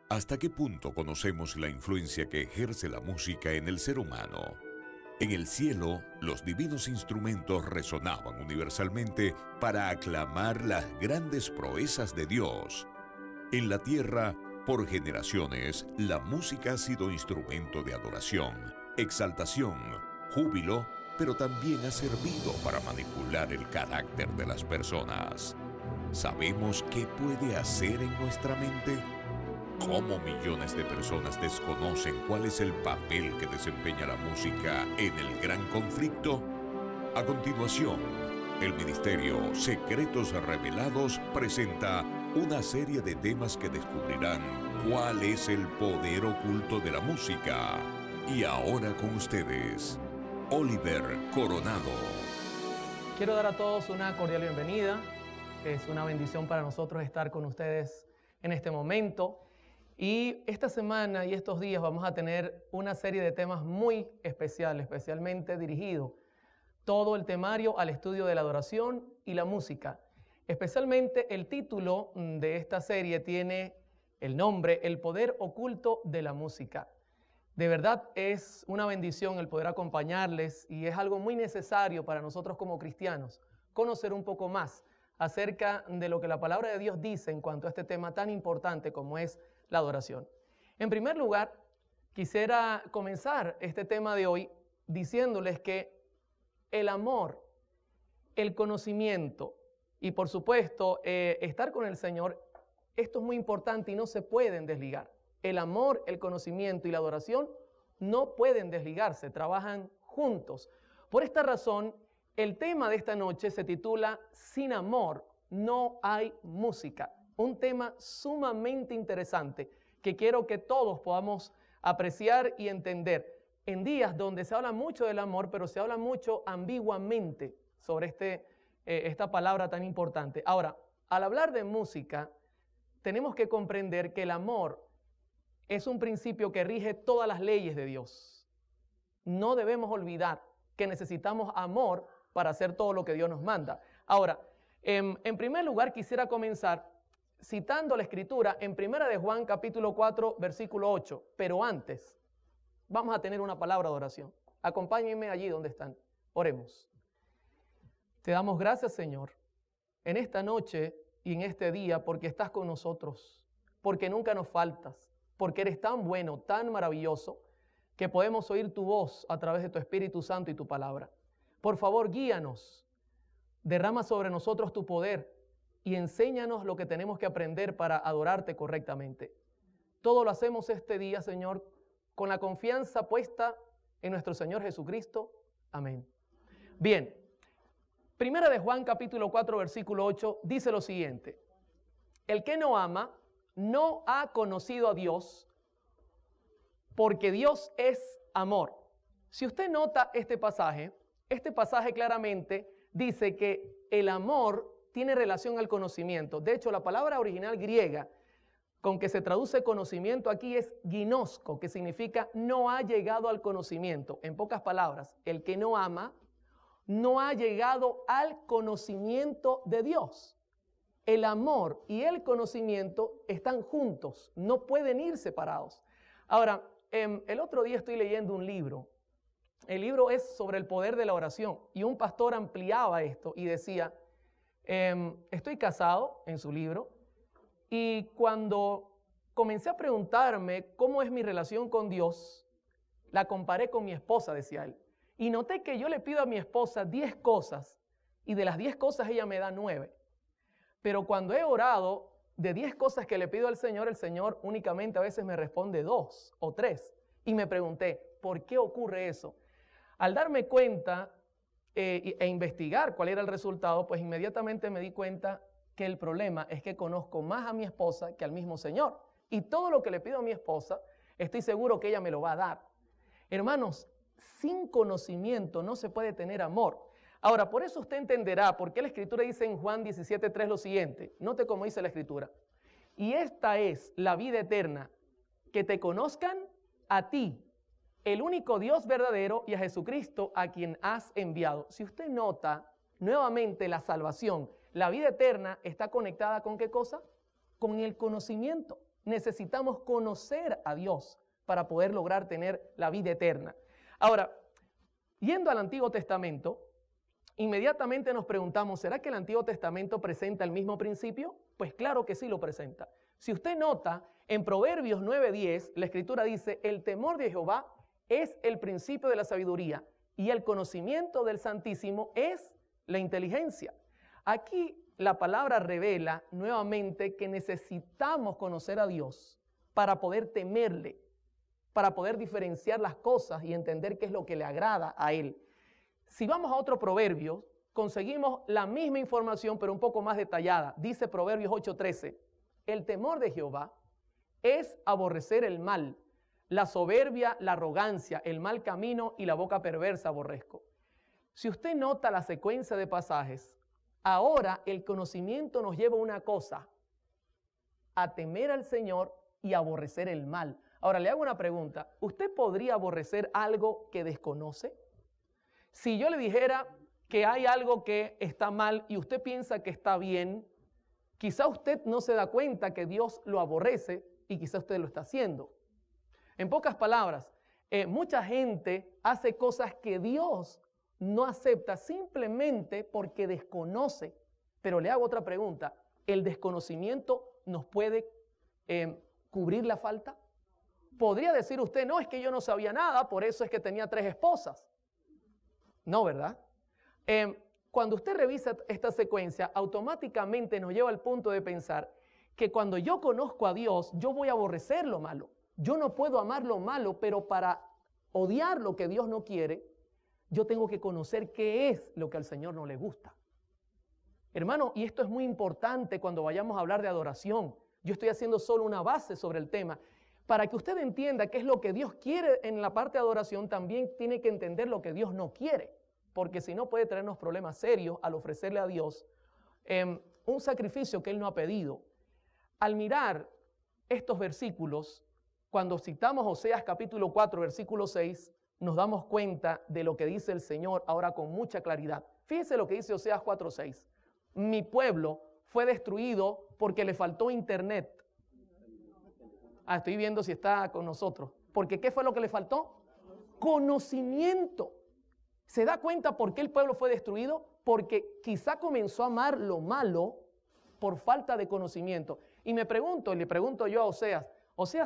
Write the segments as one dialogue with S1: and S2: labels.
S1: ¿Hasta qué punto conocemos la influencia que ejerce la música en el ser humano? En el cielo, los divinos instrumentos resonaban universalmente para aclamar las grandes proezas de Dios. En la tierra, por generaciones, la música ha sido instrumento de adoración, exaltación, júbilo, pero también ha servido para manipular el carácter de las personas. ¿Sabemos qué puede hacer en nuestra mente? ¿Cómo millones de personas desconocen cuál es el papel que desempeña la música en el gran conflicto? A continuación, el Ministerio Secretos Revelados presenta una serie de temas que descubrirán cuál es el poder oculto de la música. Y ahora con ustedes, Oliver Coronado.
S2: Quiero dar a todos una cordial bienvenida. Es una bendición para nosotros estar con ustedes en este momento. Y esta semana y estos días vamos a tener una serie de temas muy especiales, especialmente dirigido todo el temario al estudio de la adoración y la música. Especialmente el título de esta serie tiene el nombre El poder oculto de la música. De verdad es una bendición el poder acompañarles y es algo muy necesario para nosotros como cristianos conocer un poco más acerca de lo que la palabra de Dios dice en cuanto a este tema tan importante como es la adoración. En primer lugar, quisiera comenzar este tema de hoy diciéndoles que el amor, el conocimiento y por supuesto estar con el Señor, esto es muy importante y no se pueden desligar. El amor, el conocimiento y la adoración no pueden desligarse, trabajan juntos. Por esta razón, el tema de esta noche se titula Sin amor no hay música. Un tema sumamente interesante que quiero que todos podamos apreciar y entender en días donde se habla mucho del amor, pero se habla mucho ambiguamente sobre esta palabra tan importante. Ahora, al hablar de música, tenemos que comprender que el amor es un principio que rige todas las leyes de Dios. No debemos olvidar que necesitamos amor para hacer todo lo que Dios nos manda. Ahora, en primer lugar quisiera comenzar citando la Escritura en 1 de Juan capítulo 4 versículo 8. Pero antes, vamos a tener una palabra de oración. Acompáñenme allí donde están. Oremos. Te damos gracias, Señor, en esta noche y en este día porque estás con nosotros, porque nunca nos faltas, porque eres tan bueno, tan maravilloso, que podemos oír tu voz a través de tu Espíritu Santo y tu palabra. Por favor, guíanos, derrama sobre nosotros tu poder y enséñanos lo que tenemos que aprender para adorarte correctamente. Todo lo hacemos este día, Señor, con la confianza puesta en nuestro Señor Jesucristo. Amén. Bien, 1 de Juan capítulo 4 versículo 8 dice lo siguiente: el que no ama no ha conocido a Dios, porque Dios es amor. Si usted nota este pasaje claramente dice que el amor tiene relación al conocimiento. De hecho, la palabra original griega con que se traduce conocimiento aquí es ginosko, que significa no ha llegado al conocimiento. En pocas palabras, el que no ama no ha llegado al conocimiento de Dios. El amor y el conocimiento están juntos, no pueden ir separados. Ahora, el otro día estoy leyendo un libro. El libro es sobre el poder de la oración y un pastor ampliaba esto y decía, estoy casado, en su libro, y cuando comencé a preguntarme cómo es mi relación con Dios, la comparé con mi esposa, decía él. Y noté que yo le pido a mi esposa 10 cosas y de las 10 cosas ella me da 9. Pero cuando he orado de 10 cosas que le pido al Señor, el Señor únicamente a veces me responde 2 o 3. Y me pregunté, ¿por qué ocurre eso? Al darme cuenta e investigar cuál era el resultado, pues inmediatamente me di cuenta que el problema es que conozco más a mi esposa que al mismo Señor. Y todo lo que le pido a mi esposa, estoy seguro que ella me lo va a dar. Hermanos, sin conocimiento no se puede tener amor. Ahora, por eso usted entenderá por qué la Escritura dice en Juan 17:3 lo siguiente. Note cómo dice la Escritura. Y esta es la vida eterna, que te conozcan a ti, el único Dios verdadero, y a Jesucristo a quien has enviado. Si usted nota nuevamente la salvación, la vida eterna está conectada ¿con qué cosa? Con el conocimiento. necesitamos conocer a Dios para poder lograr tener la vida eterna. Ahora, yendo al Antiguo Testamento, inmediatamente nos preguntamos, ¿será que el Antiguo Testamento presenta el mismo principio? Pues claro que sí lo presenta. Si usted nota, en Proverbios 9:10, la Escritura dice, el temor de Jehová es el principio de la sabiduría y el conocimiento del Santísimo es la inteligencia. Aquí la palabra revela nuevamente que necesitamos conocer a Dios para poder temerle, para poder diferenciar las cosas y entender qué es lo que le agrada a Él. Si vamos a otro proverbio, conseguimos la misma información, pero un poco más detallada. Dice Proverbios 8:13, el temor de Jehová es aborrecer el mal, la soberbia, la arrogancia, el mal camino y la boca perversa aborrezco. Si usted nota la secuencia de pasajes, ahora el conocimiento nos lleva a una cosa, a temer al Señor y aborrecer el mal. Ahora le hago una pregunta, ¿usted podría aborrecer algo que desconoce? Si yo le dijera que hay algo que está mal y usted piensa que está bien, quizá usted no se da cuenta que Dios lo aborrece y quizá usted lo está haciendo. En pocas palabras, mucha gente hace cosas que Dios no acepta simplemente porque desconoce. Pero le hago otra pregunta, ¿el desconocimiento nos puede cubrir la falta? ¿Podría decir usted, no, es que yo no sabía nada, por eso es que tenía 3 esposas? No, ¿verdad? Cuando usted revisa esta secuencia, automáticamente nos lleva al punto de pensar que cuando yo conozco a Dios, yo voy a aborrecer lo malo. Yo no puedo amar lo malo, pero para odiar lo que Dios no quiere, yo tengo que conocer qué es lo que al Señor no le gusta. Hermano, y esto es muy importante cuando vayamos a hablar de adoración. Yo estoy haciendo solo una base sobre el tema. Para que usted entienda qué es lo que Dios quiere en la parte de adoración, también tiene que entender lo que Dios no quiere. Porque si no puede traernos problemas serios al ofrecerle a Dios un sacrificio que Él no ha pedido. Al mirar estos versículos, cuando citamos Oseas capítulo 4, versículo 6, nos damos cuenta de lo que dice el Señor ahora con mucha claridad. Fíjese lo que dice Oseas 4, 6. Mi pueblo fue destruido porque le faltó internet. Estoy viendo si está con nosotros. Porque ¿qué fue lo que le faltó? Conocimiento. ¿Se da cuenta por qué el pueblo fue destruido? Porque quizá comenzó a amar lo malo por falta de conocimiento. Y me pregunto, y le pregunto yo a Oseas,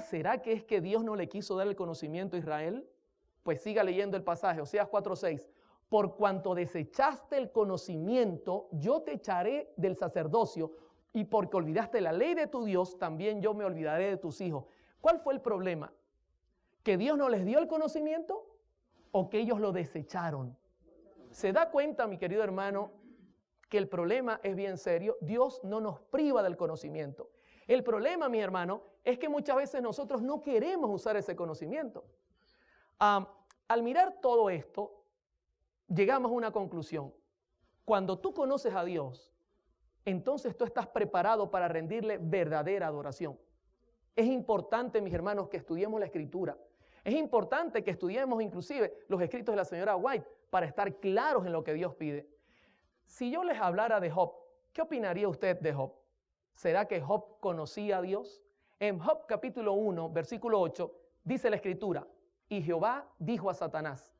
S2: ¿será que es que Dios no le quiso dar el conocimiento a Israel? Pues siga leyendo el pasaje, Oseas 4:6. Por cuanto desechaste el conocimiento, yo te echaré del sacerdocio, y porque olvidaste la ley de tu Dios, también yo me olvidaré de tus hijos. ¿Cuál fue el problema? ¿Que Dios no les dio el conocimiento o que ellos lo desecharon? ¿Se da cuenta, mi querido hermano, que el problema es bien serio? Dios no nos priva del conocimiento. El problema, mi hermano, es que muchas veces nosotros no queremos usar ese conocimiento. Al mirar todo esto, llegamos a una conclusión. Cuando tú conoces a Dios, entonces tú estás preparado para rendirle verdadera adoración. Es importante, mis hermanos, que estudiemos la Escritura. Es importante que estudiemos inclusive los escritos de la señora White para estar claros en lo que Dios pide. Si yo les hablara de Job, ¿qué opinaría usted de Job? ¿Será que Job conocía a Dios? En Job capítulo 1, versículo 8, dice la Escritura, y Jehová dijo a Satanás,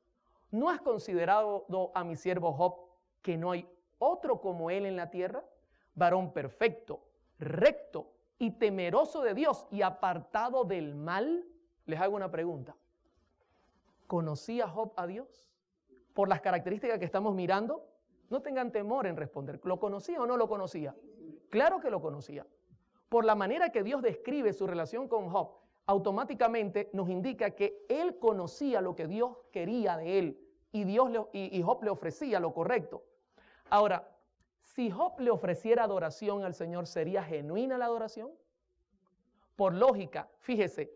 S2: ¿no has considerado a mi siervo Job que no hay otro como él en la tierra? Varón perfecto, recto y temeroso de Dios y apartado del mal. Les hago una pregunta. ¿Conocía Job a Dios? Por las características que estamos mirando, no tengan temor en responder. ¿Lo conocía o no lo conocía? Claro que lo conocía. Por la manera que Dios describe su relación con Job, automáticamente nos indica que él conocía lo que Dios quería de él y Job le ofrecía lo correcto. Ahora, si Job le ofreciera adoración al Señor, ¿sería genuina la adoración? Por lógica, fíjese,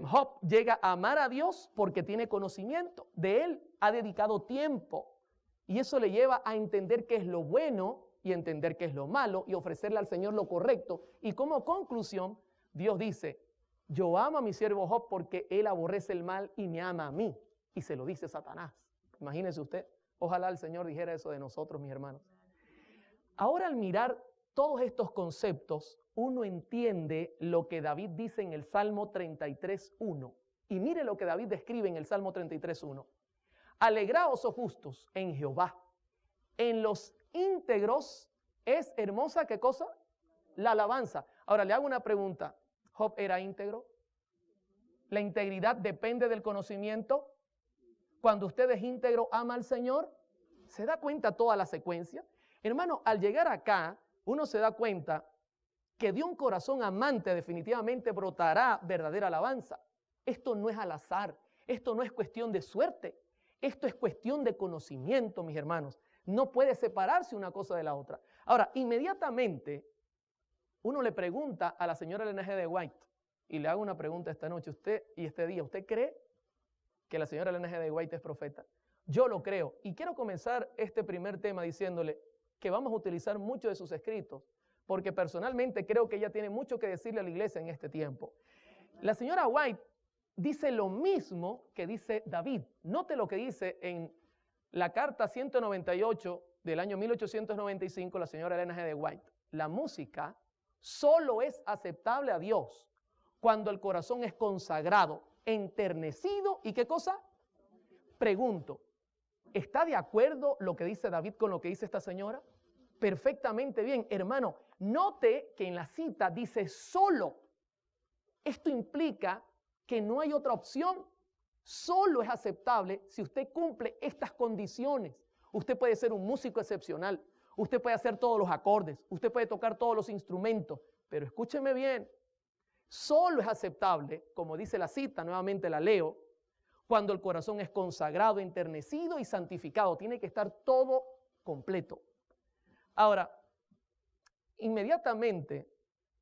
S2: Job llega a amar a Dios porque tiene conocimiento de Él, ha dedicado tiempo y eso le lleva a entender qué es lo bueno y entender qué es lo malo y ofrecerle al Señor lo correcto. Y como conclusión, Dios dice, yo amo a mi siervo Job porque él aborrece el mal y me ama a mí. Y se lo dice Satanás. Imagínese usted, ojalá el Señor dijera eso de nosotros, mis hermanos. Ahora al mirar todos estos conceptos, uno entiende lo que David dice en el Salmo 33:1. Y mire lo que David describe en el Salmo 33:1. Alegraos, oh justos, en Jehová. En los íntegros es hermosa, ¿qué cosa? La alabanza. Ahora le hago una pregunta. ¿Job era íntegro? ¿La integridad depende del conocimiento? Cuando usted es íntegro, ama al Señor. ¿Se da cuenta toda la secuencia? Hermano, al llegar acá, uno se da cuenta que de un corazón amante definitivamente brotará verdadera alabanza. Esto no es al azar, esto no es cuestión de suerte, esto es cuestión de conocimiento, mis hermanos. No puede separarse una cosa de la otra. Ahora, inmediatamente, uno le pregunta a la señora Elena G. de White, y le hago una pregunta esta noche, usted y este día, ¿usted cree que la señora Elena G. de White es profeta? Yo lo creo, y quiero comenzar este primer tema diciéndole que vamos a utilizar mucho de sus escritos, porque personalmente creo que ella tiene mucho que decirle a la iglesia en este tiempo. La señora White dice lo mismo que dice David. Note lo que dice en la carta 198 del año 1895, la señora Elena G. de White. La música solo es aceptable a Dios cuando el corazón es consagrado, enternecido y ¿qué cosa? Pregunto, ¿está de acuerdo lo que dice David con lo que dice esta señora? Perfectamente bien, hermano. Note que en la cita dice solo. Esto implica que no hay otra opción. Solo es aceptable si usted cumple estas condiciones. Usted puede ser un músico excepcional. Usted puede hacer todos los acordes. Usted puede tocar todos los instrumentos. Pero escúcheme bien. Solo es aceptable, como dice la cita, nuevamente la leo, cuando el corazón es consagrado, enternecido y santificado. Tiene que estar todo completo. Ahora, inmediatamente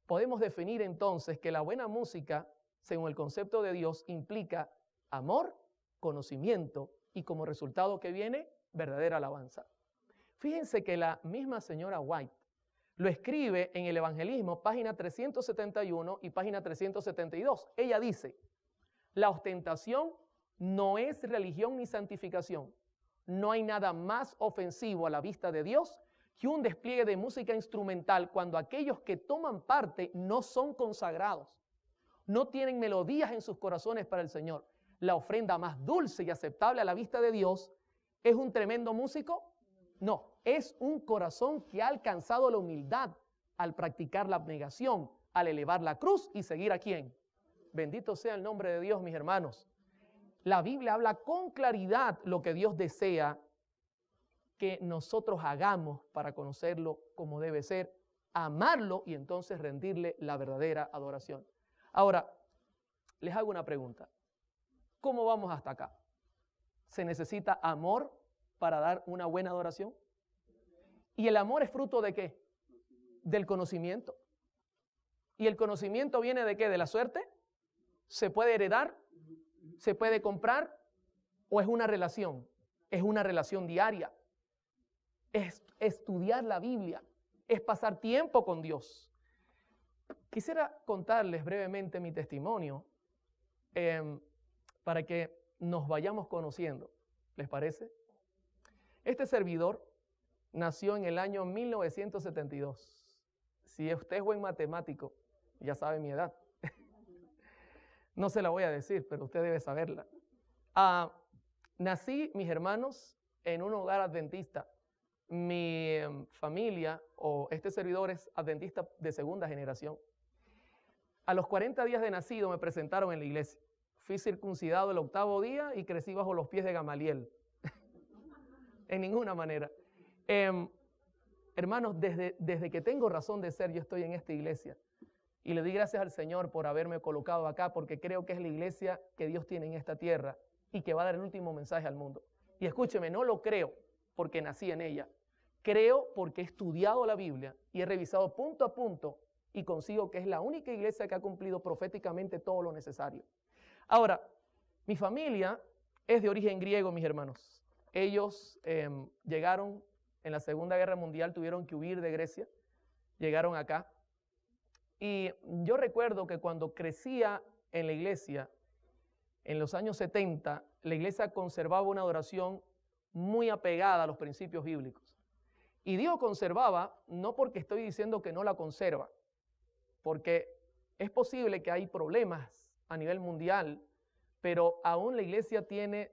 S2: podemos definir entonces que la buena música, según el concepto de Dios, implica amor, conocimiento y como resultado que viene, verdadera alabanza. Fíjense que la misma señora White lo escribe en el Evangelismo, página 371 y página 372. Ella dice, la ostentación no es religión ni santificación. No hay nada más ofensivo a la vista de Dios que un despliegue de música instrumental cuando aquellos que toman parte no son consagrados, no tienen melodías en sus corazones para el Señor. La ofrenda más dulce y aceptable a la vista de Dios, ¿es un tremendo músico? No, es un corazón que ha alcanzado la humildad al practicar la abnegación, al elevar la cruz y seguir a ¿quién? Bendito sea el nombre de Dios, mis hermanos. La Biblia habla con claridad lo que Dios desea que nosotros hagamos para conocerlo como debe ser, amarlo y entonces rendirle la verdadera adoración. Ahora, les hago una pregunta. ¿Cómo vamos hasta acá? ¿Se necesita amor para dar una buena adoración? ¿Y el amor es fruto de qué? Del conocimiento. ¿Y el conocimiento viene de qué? ¿De la suerte? ¿Se puede heredar? ¿Se puede comprar? ¿O es una relación? Es una relación diaria. Es estudiar la Biblia. Es pasar tiempo con Dios. Quisiera contarles brevemente mi testimonio para que nos vayamos conociendo. ¿Les parece? Este servidor nació en el año 1972. Si usted es buen matemático, ya sabe mi edad. No se la voy a decir, pero usted debe saberla. Nací, mis hermanos, en un hogar adventista. Mi familia o este servidor es adventista de segunda generación. A los 40 días de nacido me presentaron en la iglesia. Fui circuncidado el 8º día y crecí bajo los pies de Gamaliel. En ninguna manera. Hermanos, desde que tengo razón de ser, yo estoy en esta iglesia. Y le doy gracias al Señor por haberme colocado acá, porque creo que es la iglesia que Dios tiene en esta tierra y que va a dar el último mensaje al mundo. Y escúcheme, no lo creo porque nací en ella. Creo porque he estudiado la Biblia y he revisado punto a punto y consigo que es la única iglesia que ha cumplido proféticamente todo lo necesario. Ahora, mi familia es de origen griego, mis hermanos. Ellos llegaron en la Segunda Guerra Mundial, tuvieron que huir de Grecia, llegaron acá. Y yo recuerdo que cuando crecía en la iglesia, en los años 70, la iglesia conservaba una adoración muy apegada a los principios bíblicos. Y digo conservaba no porque estoy diciendo que no la conserva, porque es posible que hay problemas a nivel mundial, pero aún la iglesia tiene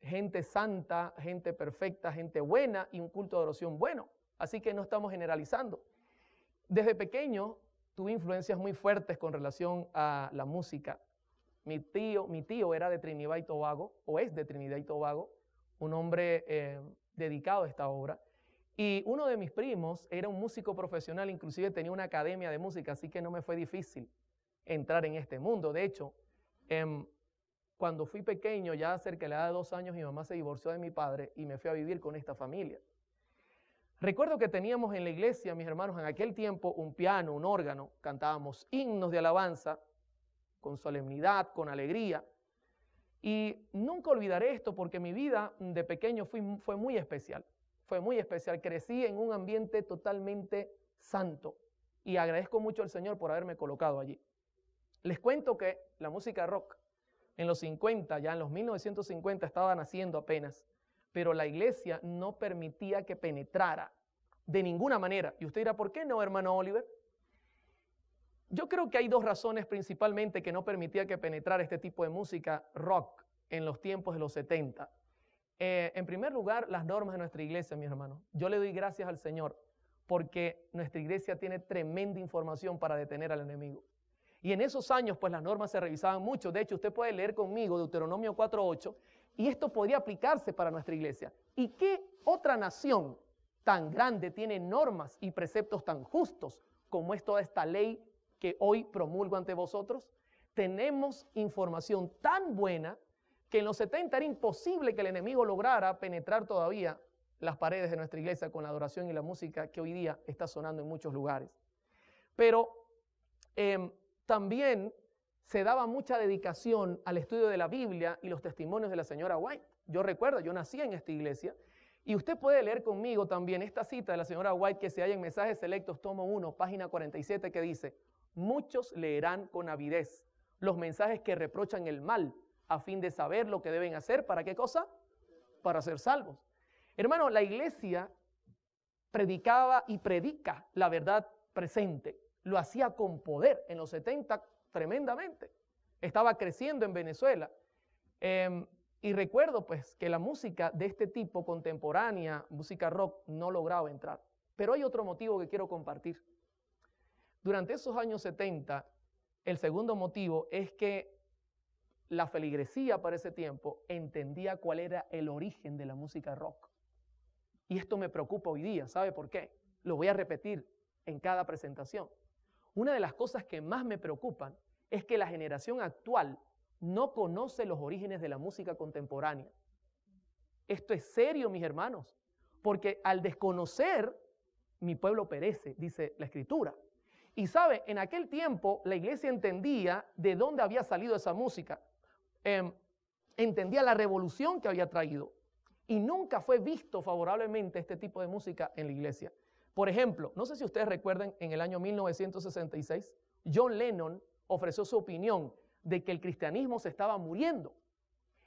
S2: gente santa, gente perfecta, gente buena y un culto de adoración bueno. Así que no estamos generalizando. Desde pequeño tuve influencias muy fuertes con relación a la música. Mi tío era de Trinidad y Tobago, o es de Trinidad y Tobago, un hombre dedicado a esta obra. Y uno de mis primos era un músico profesional, inclusive tenía una academia de música, así que no me fue difícil entrar en este mundo. De hecho, cuando fui pequeño, ya cerca de la edad de 2 años, mi mamá se divorció de mi padre y me fui a vivir con esta familia. Recuerdo que teníamos en la iglesia, mis hermanos, en aquel tiempo un piano, un órgano, cantábamos himnos de alabanza con solemnidad, con alegría. Y nunca olvidaré esto porque mi vida de pequeño fue muy especial. Fue muy especial. Crecí en un ambiente totalmente santo y agradezco mucho al Señor por haberme colocado allí. Les cuento que la música rock en los 50, ya en los 1950 estaba naciendo apenas, pero la iglesia no permitía que penetrara de ninguna manera. Y usted dirá, ¿por qué no, hermano Oliver? Yo creo que hay 2 razones principalmente que no permitía que penetrara este tipo de música rock en los tiempos de los 70. En primer lugar, las normas de nuestra iglesia, mis hermanos. Yo le doy gracias al Señor porque nuestra iglesia tiene tremenda información para detener al enemigo. Y en esos años, pues las normas se revisaban mucho. De hecho, usted puede leer conmigo Deuteronomio 4:8 y esto podría aplicarse para nuestra iglesia. ¿Y qué otra nación tan grande tiene normas y preceptos tan justos como es toda esta ley que hoy promulgo ante vosotros? Tenemos información tan buena que en los 70 era imposible que el enemigo lograra penetrar todavía las paredes de nuestra iglesia con la adoración y la música que hoy día está sonando en muchos lugares. Pero también se daba mucha dedicación al estudio de la Biblia y los testimonios de la señora White. Yo recuerdo, yo nací en esta iglesia y usted puede leer conmigo también esta cita de la señora White que se halla en Mensajes Selectos, tomo 1, página 47, que dice: muchos leerán con avidez los mensajes que reprochan el mal a fin de saber lo que deben hacer. ¿Para qué cosa? Para ser salvos. Hermano, la iglesia predicaba y predica la verdad presente. Lo hacía con poder en los 70 tremendamente. Estaba creciendo en Venezuela. Y recuerdo pues que la música de este tipo contemporánea, música rock, no lograba entrar. Pero hay otro motivo que quiero compartir. Durante esos años 70, el segundo motivo es que la feligresía para ese tiempo entendía cuál era el origen de la música rock. Y esto me preocupa hoy día. ¿Sabe por qué? Lo voy a repetir en cada presentación. Una de las cosas que más me preocupan es que la generación actual no conoce los orígenes de la música contemporánea. Esto es serio, mis hermanos, porque al desconocer, mi pueblo perece, dice la Escritura. Y sabe, en aquel tiempo la iglesia entendía de dónde había salido esa música. Entendía la revolución que había traído. Y nunca fue visto favorablemente este tipo de música en la iglesia. Por ejemplo, no sé si ustedes recuerdan, en el año 1966, John Lennon ofreció su opinión de que el cristianismo se estaba muriendo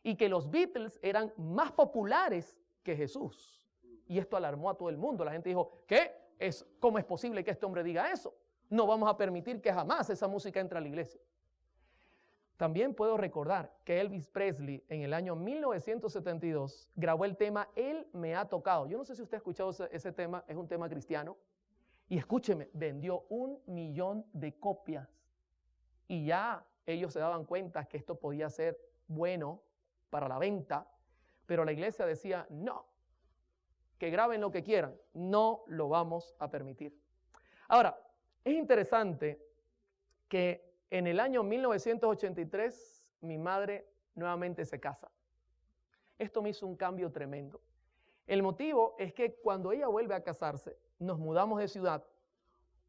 S2: y que los Beatles eran más populares que Jesús. Y esto alarmó a todo el mundo. La gente dijo, ¿cómo es posible que este hombre diga eso? No vamos a permitir que jamás esa música entre a la iglesia. También puedo recordar que Elvis Presley en el año 1972 grabó el tema Él me ha tocado. Yo no sé si usted ha escuchado ese tema, es un tema cristiano. Y escúcheme, vendió 1 millón de copias. Y ya ellos se daban cuenta que esto podía ser bueno para la venta, pero la iglesia decía, no, que graben lo que quieran, no lo vamos a permitir. Ahora, es interesante que en el año 1983 mi madre nuevamente se casa. Esto me hizo un cambio tremendo. El motivo es que cuando ella vuelve a casarse, nos mudamos de ciudad.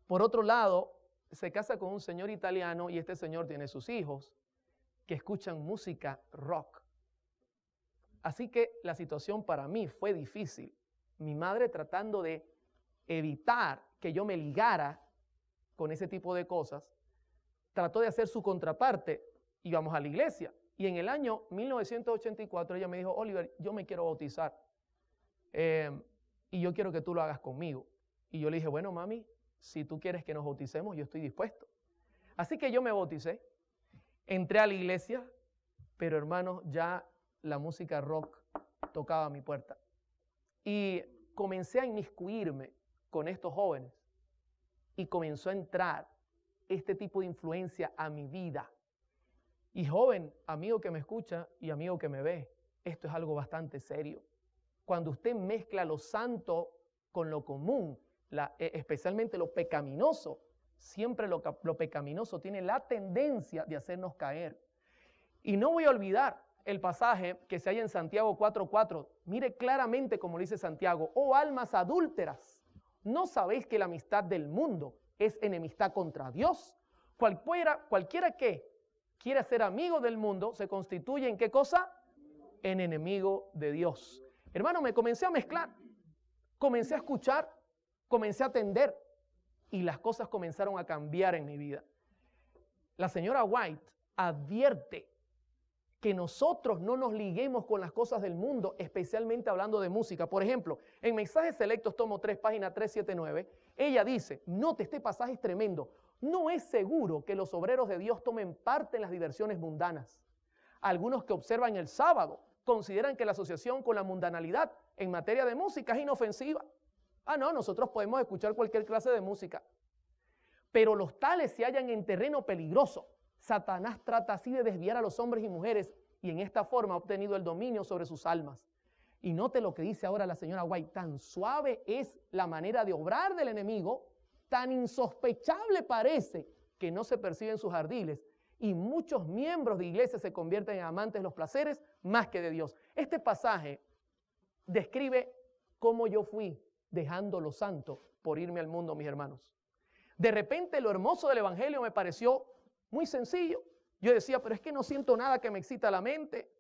S2: Por otro lado, se casa con un señor italiano y este señor tiene sus hijos que escuchan música rock. Así que la situación para mí fue difícil. Mi madre tratando de evitar que yo me ligara con ese tipo de cosas, trató de hacer su contraparte, íbamos a la iglesia. Y en el año 1984 ella me dijo, Oliver, yo me quiero bautizar y yo quiero que tú lo hagas conmigo. Y yo le dije, bueno, mami, si tú quieres que nos bauticemos, yo estoy dispuesto. Así que yo me bauticé, entré a la iglesia, pero hermanos, ya la música rock tocaba a mi puerta. Y comencé a inmiscuirme con estos jóvenes y comenzó a entrar este tipo de influencia a mi vida. Y joven, amigo que me escucha y amigo que me ve, esto es algo bastante serio. Cuando usted mezcla lo santo con lo común, especialmente lo pecaminoso, siempre lo pecaminoso tiene la tendencia de hacernos caer. Y no voy a olvidar el pasaje que se halla en Santiago 4:4. Mire claramente como lo dice Santiago: oh almas adúlteras, ¿no sabéis que la amistad del mundo es enemistad contra Dios? Cualquiera que quiera ser amigo del mundo se constituye ¿en qué cosa? En enemigo de Dios. Hermano, me comencé a mezclar, comencé a escuchar, comencé a atender y las cosas comenzaron a cambiar en mi vida. La señora White advierte que nosotros no nos liguemos con las cosas del mundo, especialmente hablando de música. Por ejemplo, en Mensajes Selectos, tomo 3, página 379, ella dice, note, este pasaje es tremendo, no es seguro que los obreros de Dios tomen parte en las diversiones mundanas. Algunos que observan el sábado consideran que la asociación con la mundanalidad en materia de música es inofensiva. Ah, no, nosotros podemos escuchar cualquier clase de música. Pero los tales se hallan en terreno peligroso. Satanás trata así de desviar a los hombres y mujeres y en esta forma ha obtenido el dominio sobre sus almas. Y note lo que dice ahora la señora White, tan suave es la manera de obrar del enemigo, tan insospechable parece que no se perciben sus ardiles y muchos miembros de iglesias se convierten en amantes de los placeres más que de Dios. Este pasaje describe cómo yo fui dejando lo santo por irme al mundo, mis hermanos. De repente lo hermoso del evangelio me pareció muy sencillo. Yo decía, pero es que no siento nada que me excita la mente.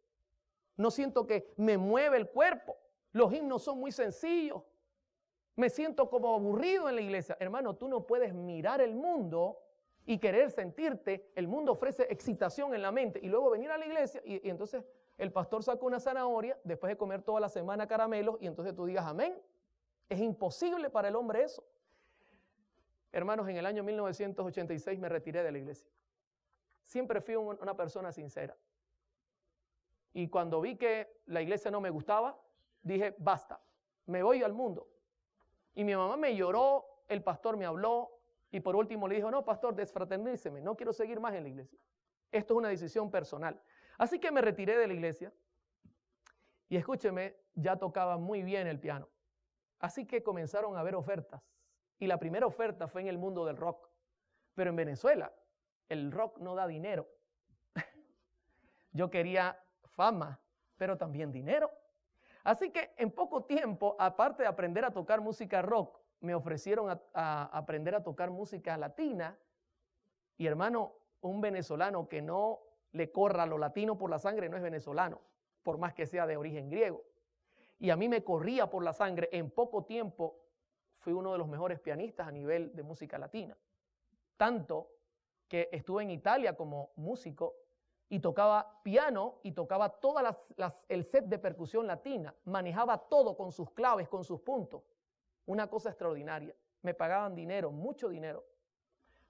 S2: No siento que me mueve el cuerpo. Los himnos son muy sencillos. Me siento como aburrido en la iglesia. Hermano, tú no puedes mirar el mundo y querer sentirte. El mundo ofrece excitación en la mente y luego venir a la iglesia y entonces el pastor saca una zanahoria después de comer toda la semana caramelos y entonces tú digas amén. Es imposible para el hombre eso. Hermanos, en el año 1986 me retiré de la iglesia. Siempre fui una persona sincera. Y cuando vi que la iglesia no me gustaba, dije, basta, me voy al mundo. Y mi mamá me lloró, el pastor me habló, y por último le dijo, no, pastor, desfraterníceme, no quiero seguir más en la iglesia. Esto es una decisión personal. Así que me retiré de la iglesia, y escúcheme, ya tocaba muy bien el piano. Así que comenzaron a haber ofertas, y la primera oferta fue en el mundo del rock. Pero en Venezuela, el rock no da dinero. Yo quería fama, pero también dinero. Así que en poco tiempo, aparte de aprender a tocar música rock, me ofrecieron a aprender a tocar música latina. Y hermano, un venezolano que no le corra lo latino por la sangre no es venezolano, por más que sea de origen griego. Y a mí me corría por la sangre. En poco tiempo fui uno de los mejores pianistas a nivel de música latina. Tanto que estuve en Italia como músico y tocaba piano y tocaba toda el set de percusión latina. Manejaba todo con sus claves, con sus puntos. Una cosa extraordinaria. Me pagaban dinero, mucho dinero.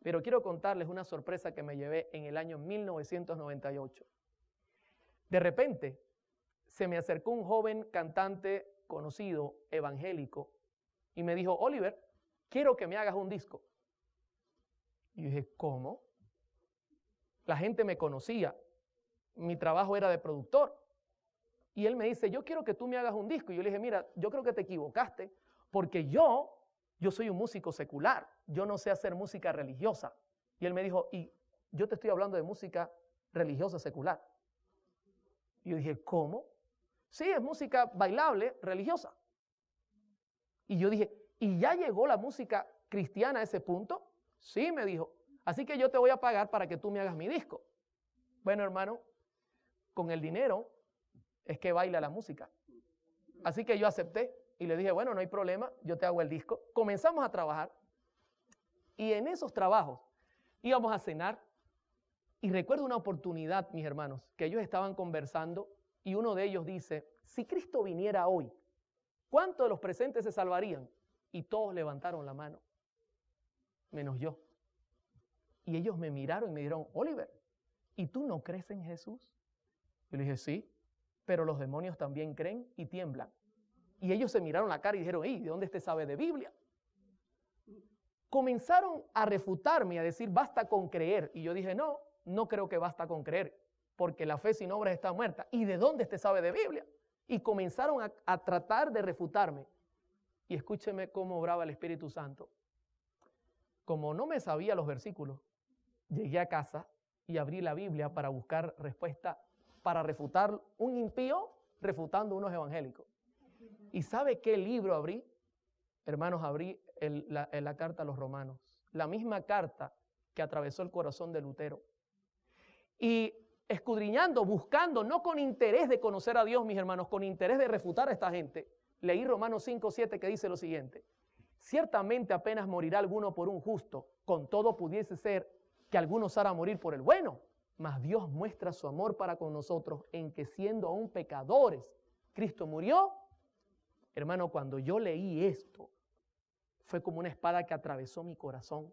S2: Pero quiero contarles una sorpresa que me llevé en el año 1998. De repente, se me acercó un joven cantante conocido, evangélico, y me dijo, Oliver, quiero que me hagas un disco. Y yo dije, ¿cómo? La gente me conocía, mi trabajo era de productor. Y él me dice, yo quiero que tú me hagas un disco. Y yo le dije, mira, yo creo que te equivocaste, porque yo soy un músico secular, yo no sé hacer música religiosa. Y él me dijo, y yo te estoy hablando de música religiosa secular. Y yo dije, ¿cómo? Sí, es música bailable, religiosa. Y yo dije, ¿y ya llegó la música cristiana a ese punto? Sí, me dijo, así que yo te voy a pagar para que tú me hagas mi disco. Bueno, hermano, con el dinero es que baila la música. Así que yo acepté y le dije, bueno, no hay problema, yo te hago el disco. Comenzamos a trabajar y en esos trabajos íbamos a cenar y recuerdo una oportunidad, mis hermanos, que ellos estaban conversando y uno de ellos dice, si Cristo viniera hoy, ¿cuántos de los presentes se salvarían? Y todos levantaron la mano. menos yo. Y ellos me miraron y me dijeron, Oliver, ¿y tú no crees en Jesús? Yo le dije, sí, pero los demonios también creen y tiemblan. Y ellos se miraron la cara y dijeron, ¿de dónde usted sabe de Biblia? Comenzaron a refutarme y a decir, basta con creer. Y yo dije, no creo que basta con creer, porque la fe sin obras está muerta. ¿Y de dónde usted sabe de Biblia? Y comenzaron a tratar de refutarme. Y escúcheme cómo obraba el Espíritu Santo. Como no me sabía los versículos, llegué a casa y abrí la Biblia para buscar respuesta, para refutar un impío refutando unos evangélicos. ¿Y sabe qué libro abrí? Hermanos, abrí la carta a los Romanos, la misma carta que atravesó el corazón de Lutero. Y escudriñando, buscando, no con interés de conocer a Dios, mis hermanos, con interés de refutar a esta gente, leí Romanos 5:7 que dice lo siguiente: ciertamente apenas morirá alguno por un justo, con todo pudiese ser que alguno osara morir por el bueno, mas Dios muestra su amor para con nosotros en que siendo aún pecadores, Cristo murió. Hermano, cuando yo leí esto, fue como una espada que atravesó mi corazón.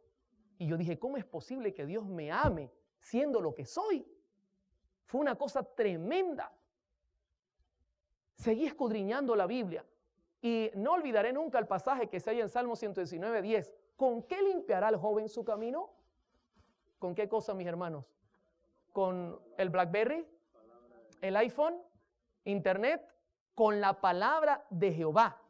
S2: Y yo dije, ¿cómo es posible que Dios me ame siendo lo que soy? Fue una cosa tremenda. Seguí escudriñando la Biblia y no olvidaré nunca el pasaje que se halla en Salmo 119:10. ¿Con qué limpiará el joven su camino? ¿Con qué cosa, mis hermanos? ¿Con el BlackBerry? ¿El iPhone? ¿Internet? Con la palabra de Jehová.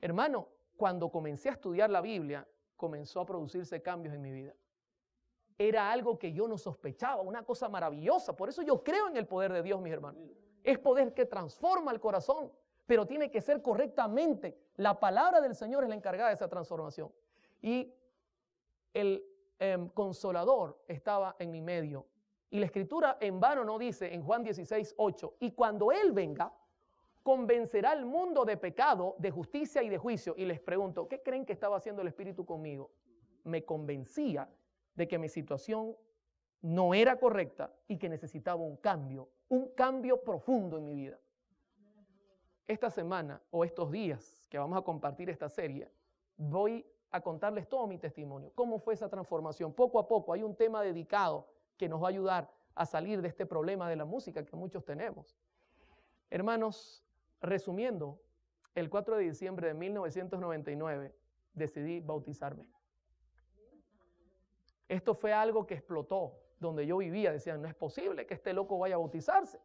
S2: Hermano, cuando comencé a estudiar la Biblia, comenzó a producirse cambios en mi vida. Era algo que yo no sospechaba, una cosa maravillosa. Por eso yo creo en el poder de Dios, mis hermanos. Es poder que transforma el corazón, pero tiene que ser correctamente. La palabra del Señor es la encargada de esa transformación. Y el Consolador estaba en mi medio. Y la Escritura en vano no dice en Juan 16:8, y cuando Él venga, convencerá al mundo de pecado, de justicia y de juicio. Y les pregunto, ¿qué creen que estaba haciendo el Espíritu conmigo? Me convencía de que mi situación no era correcta y que necesitaba un cambio profundo en mi vida. Esta semana o estos días que vamos a compartir esta serie, voy a contarles todo mi testimonio, cómo fue esa transformación. Poco a poco hay un tema dedicado que nos va a ayudar a salir de este problema de la música que muchos tenemos. Hermanos, resumiendo, el 4 de diciembre de 1999 decidí bautizarme. Esto fue algo que explotó donde yo vivía. Decían, no es posible que este loco vaya a bautizarse.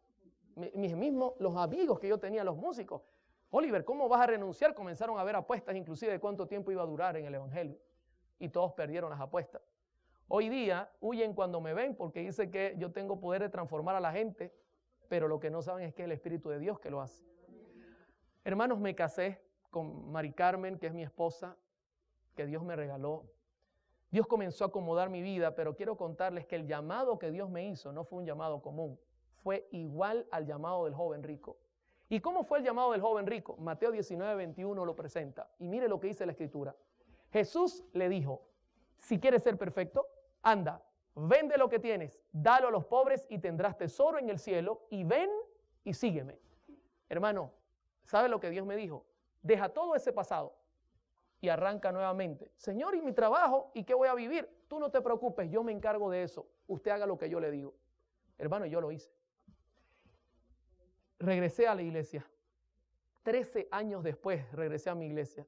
S2: Mis mismos, los amigos que yo tenía, los músicos, Oliver, ¿cómo vas a renunciar? Comenzaron a haber apuestas inclusive de cuánto tiempo iba a durar en el evangelio. Y todos perdieron las apuestas. Hoy día huyen cuando me ven porque dicen que yo tengo poder de transformar a la gente, pero lo que no saben es que es el Espíritu de Dios que lo hace. Hermanos, me casé con Mari Carmen, que es mi esposa, que Dios me regaló. Dios comenzó a acomodar mi vida, pero quiero contarles que el llamado que Dios me hizo no fue un llamado común, fue igual al llamado del joven rico. ¿Y cómo fue el llamado del joven rico? Mateo 19:21 lo presenta. Y mire lo que dice la Escritura. Jesús le dijo, si quieres ser perfecto, anda, vende lo que tienes, dalo a los pobres y tendrás tesoro en el cielo, y ven y sígueme. Hermano, ¿sabe lo que Dios me dijo? Deja todo ese pasado y arranca nuevamente. Señor, ¿y mi trabajo? ¿Y qué voy a vivir? Tú no te preocupes, yo me encargo de eso. Usted haga lo que yo le digo. Hermano, yo lo hice. Regresé a la iglesia. 13 años después regresé a mi iglesia.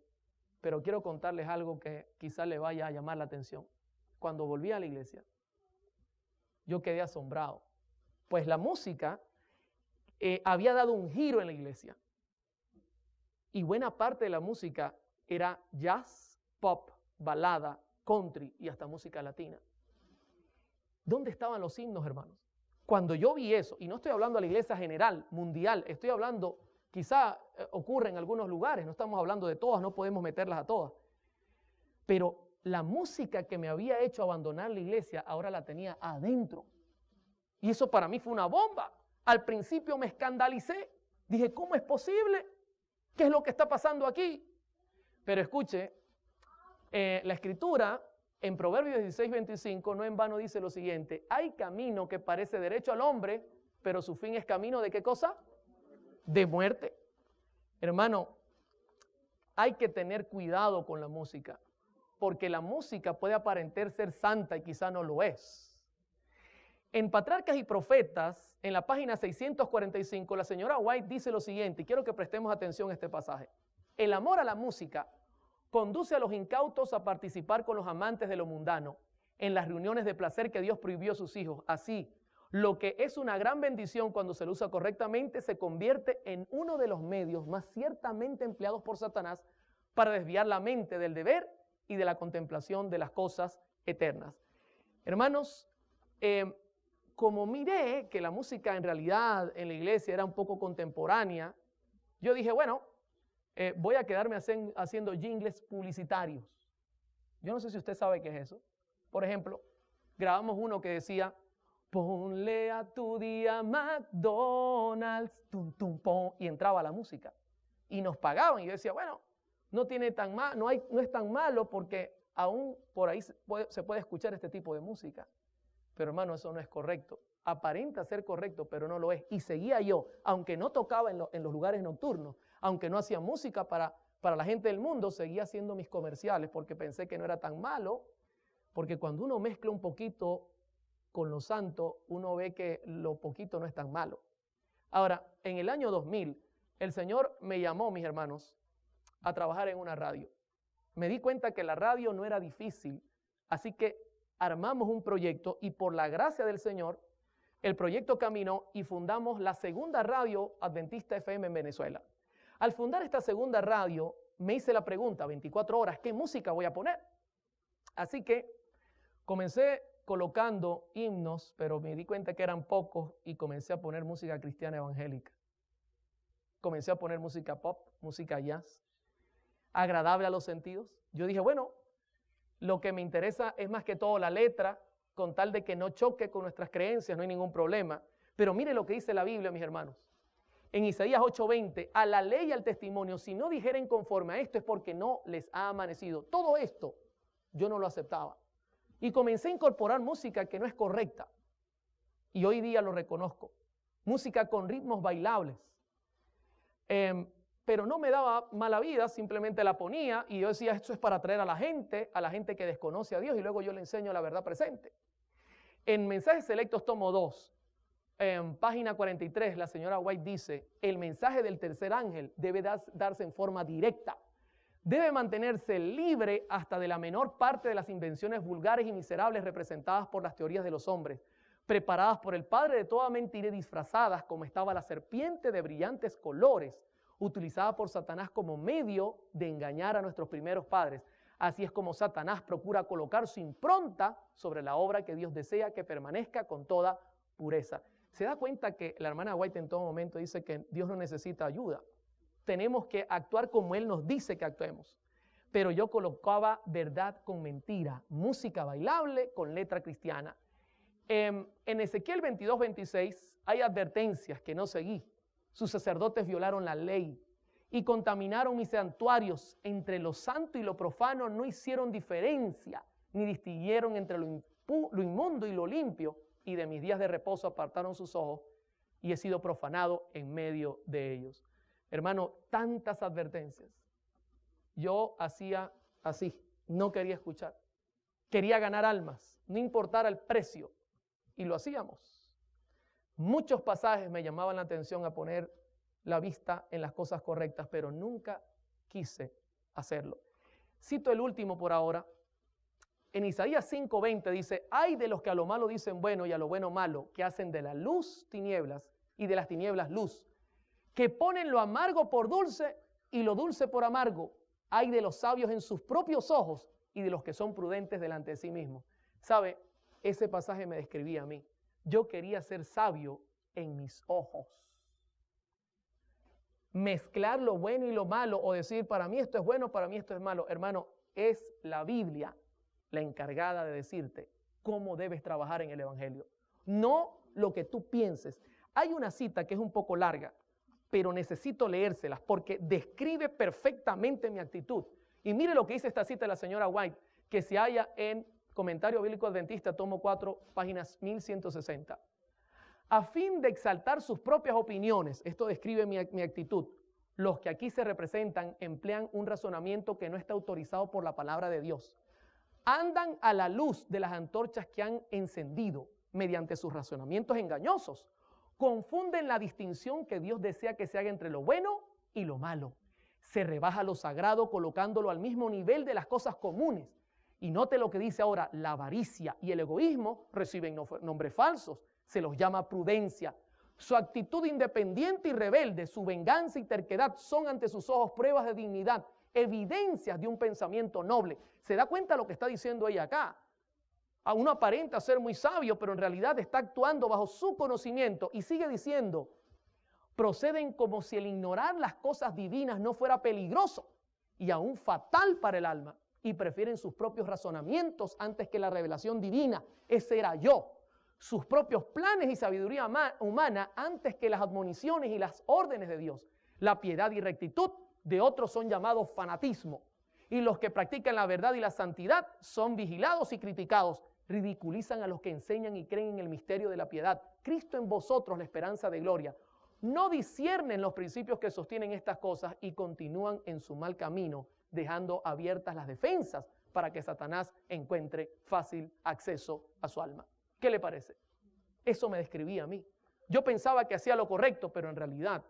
S2: Pero quiero contarles algo que quizás le vaya a llamar la atención. Cuando volví a la iglesia, yo quedé asombrado. Pues la música había dado un giro en la iglesia. Y buena parte de la música era jazz, pop, balada, country y hasta música latina. ¿Dónde estaban los himnos, hermanos? Cuando yo vi eso, y no estoy hablando de la iglesia general, mundial, estoy hablando, quizá ocurre en algunos lugares, no estamos hablando de todas, no podemos meterlas a todas. Pero la música que me había hecho abandonar la iglesia, ahora la tenía adentro. Y eso para mí fue una bomba. Al principio me escandalicé. Dije, ¿cómo es posible? ¿Qué es lo que está pasando aquí? Pero escuche, la Escritura en Proverbios 16:25 no en vano dice lo siguiente: hay camino que parece derecho al hombre, pero su fin es camino ¿de qué cosa? De muerte. Hermano, hay que tener cuidado con la música, porque la música puede aparentar ser santa y quizá no lo es. En Patriarcas y Profetas, en la página 645, la señora White dice lo siguiente, y quiero que prestemos atención a este pasaje. El amor a la música conduce a los incautos a participar con los amantes de lo mundano en las reuniones de placer que Dios prohibió a sus hijos. Así, lo que es una gran bendición cuando se lo usa correctamente se convierte en uno de los medios más ciertamente empleados por Satanás para desviar la mente del deber y de la contemplación de las cosas eternas. Hermanos, como miré que la música en realidad en la iglesia era un poco contemporánea, yo dije, bueno, voy a quedarme haciendo jingles publicitarios. Yo no sé si usted sabe qué es eso. Por ejemplo, grabamos uno que decía, ponle a tu día McDonald's, tum, tum, pom, y entraba la música. Y nos pagaban, y yo decía, bueno, no es tan malo porque aún por ahí se puede escuchar este tipo de música. Pero hermano, eso no es correcto. Aparenta ser correcto, pero no lo es. Y seguía yo, aunque no tocaba en los lugares nocturnos, aunque no hacía música para la gente del mundo, seguía haciendo mis comerciales porque pensé que no era tan malo, porque cuando uno mezcla un poquito con lo santo, uno ve que lo poquito no es tan malo. Ahora, en el año 2000, el Señor me llamó, mis hermanos, a trabajar en una radio. Me di cuenta que la radio no era difícil, así que armamos un proyecto y por la gracia del Señor, el proyecto caminó y fundamos la segunda radio Adventista FM en Venezuela. Al fundar esta segunda radio, me hice la pregunta, 24 horas, ¿qué música voy a poner? Así que comencé colocando himnos, pero me di cuenta que eran pocos y comencé a poner música cristiana evangélica. Comencé a poner música pop, música jazz, agradable a los sentidos. Yo dije, bueno, lo que me interesa es más que todo la letra, con tal de que no choque con nuestras creencias, no hay ningún problema. Pero mire lo que dice la Biblia, mis hermanos. En Isaías 8:20, a la ley y al testimonio, si no dijeren conforme a esto es porque no les ha amanecido. Todo esto yo no lo aceptaba. Y comencé a incorporar música que no es correcta. Y hoy día lo reconozco. Música con ritmos bailables. Pero no me daba mala vida, simplemente la ponía y yo decía, esto es para atraer a la gente que desconoce a Dios y luego yo le enseño la verdad presente. En Mensajes Selectos tomo 2, en página 43, la señora White dice, el mensaje del tercer ángel debe darse en forma directa. Debe mantenerse libre hasta de la menor parte de las invenciones vulgares y miserables representadas por las teorías de los hombres, preparadas por el padre de toda mentira y disfrazadas como estaba la serpiente de brillantes colores, utilizada por Satanás como medio de engañar a nuestros primeros padres. Así es como Satanás procura colocar su impronta sobre la obra que Dios desea que permanezca con toda pureza. Se da cuenta que la hermana White en todo momento dice que Dios no necesita ayuda. Tenemos que actuar como Él nos dice que actuemos. Pero yo colocaba verdad con mentira, música bailable con letra cristiana. En Ezequiel 22:26 hay advertencias que no seguí. Sus sacerdotes violaron la ley y contaminaron mis santuarios. Entre lo santo y lo profano no hicieron diferencia, ni distinguieron entre lo inmundo y lo limpio. Y de mis días de reposo apartaron sus ojos y he sido profanado en medio de ellos. Hermano, tantas advertencias. Yo hacía así, no quería escuchar. Quería ganar almas, no importara el precio. Y lo hacíamos. Muchos pasajes me llamaban la atención a poner la vista en las cosas correctas, pero nunca quise hacerlo. Cito el último por ahora. En Isaías 5:20 dice, ay de los que a lo malo dicen bueno y a lo bueno malo, que hacen de la luz tinieblas y de las tinieblas luz, que ponen lo amargo por dulce y lo dulce por amargo. Ay de los sabios en sus propios ojos y de los que son prudentes delante de sí mismos. ¿Sabe? Ese pasaje me describía a mí. Yo quería ser sabio en mis ojos. Mezclar lo bueno y lo malo o decir para mí esto es bueno, para mí esto es malo. Hermano, es la Biblia la encargada de decirte cómo debes trabajar en el Evangelio. No lo que tú pienses. Hay una cita que es un poco larga, pero necesito leérselas porque describe perfectamente mi actitud. Y mire lo que dice esta cita de la señora White, que se halla en Comentario Bíblico Adventista, tomo 4, páginas 1160. A fin de exaltar sus propias opiniones, esto describe mi actitud, los que aquí se representan emplean un razonamiento que no está autorizado por la palabra de Dios. andan a la luz de las antorchas que han encendido mediante sus razonamientos engañosos. Confunden la distinción que Dios desea que se haga entre lo bueno y lo malo. Se rebaja lo sagrado colocándolo al mismo nivel de las cosas comunes. Y note lo que dice ahora, la avaricia y el egoísmo reciben nombres falsos. Se los llama prudencia. Su actitud independiente y rebelde, su venganza y terquedad son ante sus ojos pruebas de dignidad, evidencias de un pensamiento noble. ¿Se da cuenta lo que está diciendo ella acá? A uno aparenta ser muy sabio, pero en realidad está actuando bajo su conocimiento. Y sigue diciendo, proceden como si el ignorar las cosas divinas no fuera peligroso y aún fatal para el alma, y prefieren sus propios razonamientos antes que la revelación divina. Ese era yo. Sus propios planes y sabiduría humana antes que las admoniciones y las órdenes de Dios. La piedad y rectitud de otros son llamados fanatismo, y los que practican la verdad y la santidad son vigilados y criticados. Ridiculizan a los que enseñan y creen en el misterio de la piedad. Cristo en vosotros, la esperanza de gloria. No disciernen los principios que sostienen estas cosas y continúan en su mal camino, dejando abiertas las defensas para que Satanás encuentre fácil acceso a su alma. ¿Qué le parece? Eso me describía a mí. Yo pensaba que hacía lo correcto, pero en realidad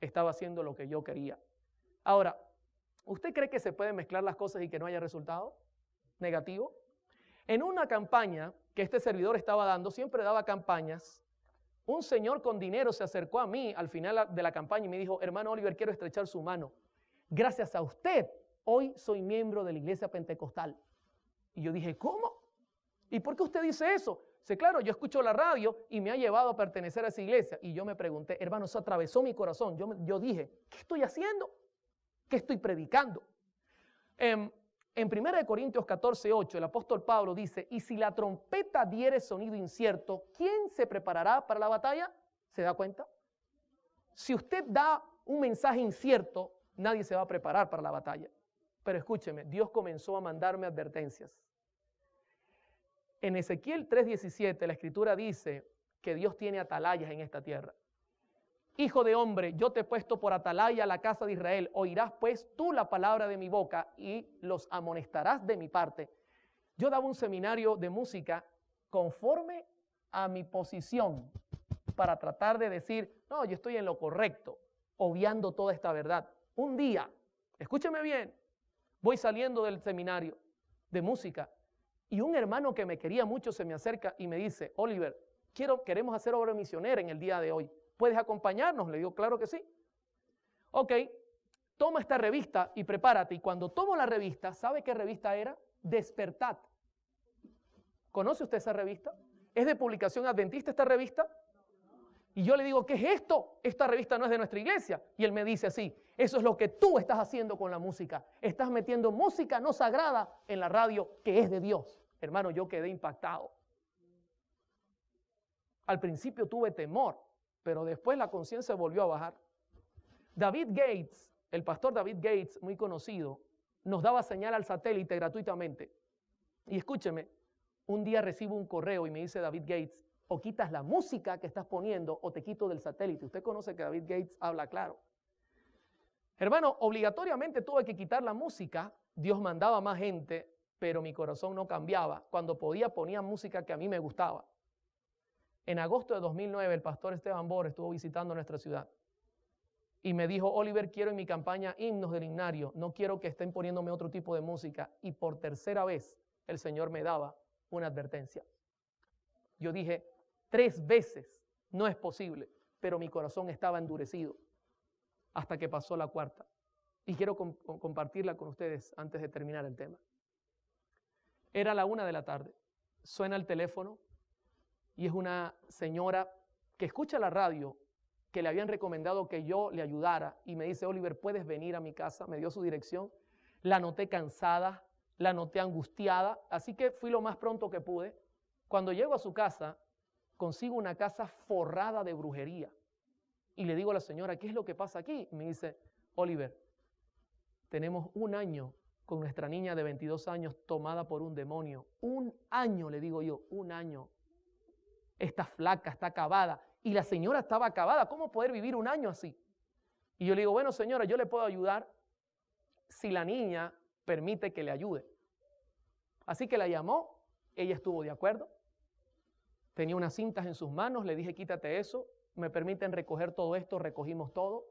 S2: estaba haciendo lo que yo quería. Ahora, ¿usted cree que se pueden mezclar las cosas y que no haya resultado negativo? En una campaña que este servidor estaba dando, siempre daba campañas, un señor con dinero se acercó a mí al final de la campaña y me dijo, hermano Oliver, quiero estrechar su mano. Gracias a usted, hoy soy miembro de la iglesia pentecostal. Y yo dije, ¿cómo? ¿Y por qué usted dice eso? Dice, claro, yo escucho la radio y me ha llevado a pertenecer a esa iglesia. Y yo me pregunté, hermano, eso atravesó mi corazón. Yo dije, ¿qué estoy haciendo? ¿Qué estoy predicando? En 1 Corintios 14:8, el apóstol Pablo dice, y si la trompeta diere sonido incierto, ¿quién se preparará para la batalla? ¿Se da cuenta? Si usted da un mensaje incierto, nadie se va a preparar para la batalla. Pero escúcheme, Dios comenzó a mandarme advertencias. En Ezequiel 3:17, la escritura dice que Dios tiene atalayas en esta tierra. Hijo de hombre, yo te he puesto por atalaya a la casa de Israel. Oirás pues tú la palabra de mi boca y los amonestarás de mi parte. Yo daba un seminario de música conforme a mi posición para tratar de decir, no, yo estoy en lo correcto, obviando toda esta verdad. Un día, escúcheme bien, voy saliendo del seminario de música y un hermano que me quería mucho se me acerca y me dice, Oliver, queremos hacer obra misionera en el día de hoy. ¿Puedes acompañarnos? Le digo, claro que sí. Ok, toma esta revista y prepárate. Y cuando tomo la revista, ¿sabe qué revista era? Despertad. ¿Conoce usted esa revista? ¿Es de publicación adventista esta revista? Y yo le digo, ¿qué es esto? Esta revista no es de nuestra iglesia. Y él me dice así, eso es lo que tú estás haciendo con la música. Estás metiendo música no sagrada en la radio que es de Dios. Hermano, yo quedé impactado. Al principio tuve temor, pero después la conciencia volvió a bajar. David Gates, el pastor David Gates, muy conocido, nos daba señal al satélite gratuitamente. Y escúcheme, un día recibo un correo y me dice David Gates, o quitas la música que estás poniendo o te quito del satélite. Usted conoce que David Gates habla claro. Hermano, obligatoriamente tuve que quitar la música. Dios mandaba más gente, pero mi corazón no cambiaba. Cuando podía ponía música que a mí me gustaba. En agosto de 2009 el pastor Esteban Bor estuvo visitando nuestra ciudad y me dijo, Oliver, quiero en mi campaña himnos del himnario, no quiero que estén poniéndome otro tipo de música. Y por tercera vez el Señor me daba una advertencia. Yo dije, 3 veces, no es posible, pero mi corazón estaba endurecido hasta que pasó la 4ª. Y quiero compartirla con ustedes antes de terminar el tema. Era la 1 de la tarde, suena el teléfono y es una señora que escucha la radio, que le habían recomendado que yo le ayudara y me dice, Oliver, ¿puedes venir a mi casa? Me dio su dirección, la noté cansada, la noté angustiada, así que fui lo más pronto que pude. Cuando llego a su casa, consigo una casa forrada de brujería. Y le digo a la señora, ¿qué es lo que pasa aquí? Y me dice, Oliver, tenemos 1 año con nuestra niña de 22 años tomada por un demonio. 1 año, le digo yo, 1 año. Está flaca, está acabada. Y la señora estaba acabada. ¿Cómo poder vivir 1 año así? Y yo le digo, bueno, señora, yo le puedo ayudar si la niña permite que le ayude. Así que la llamó, ella estuvo de acuerdo. Tenía unas cintas en sus manos, le dije, quítate eso, me permiten recoger todo esto, recogimos todo.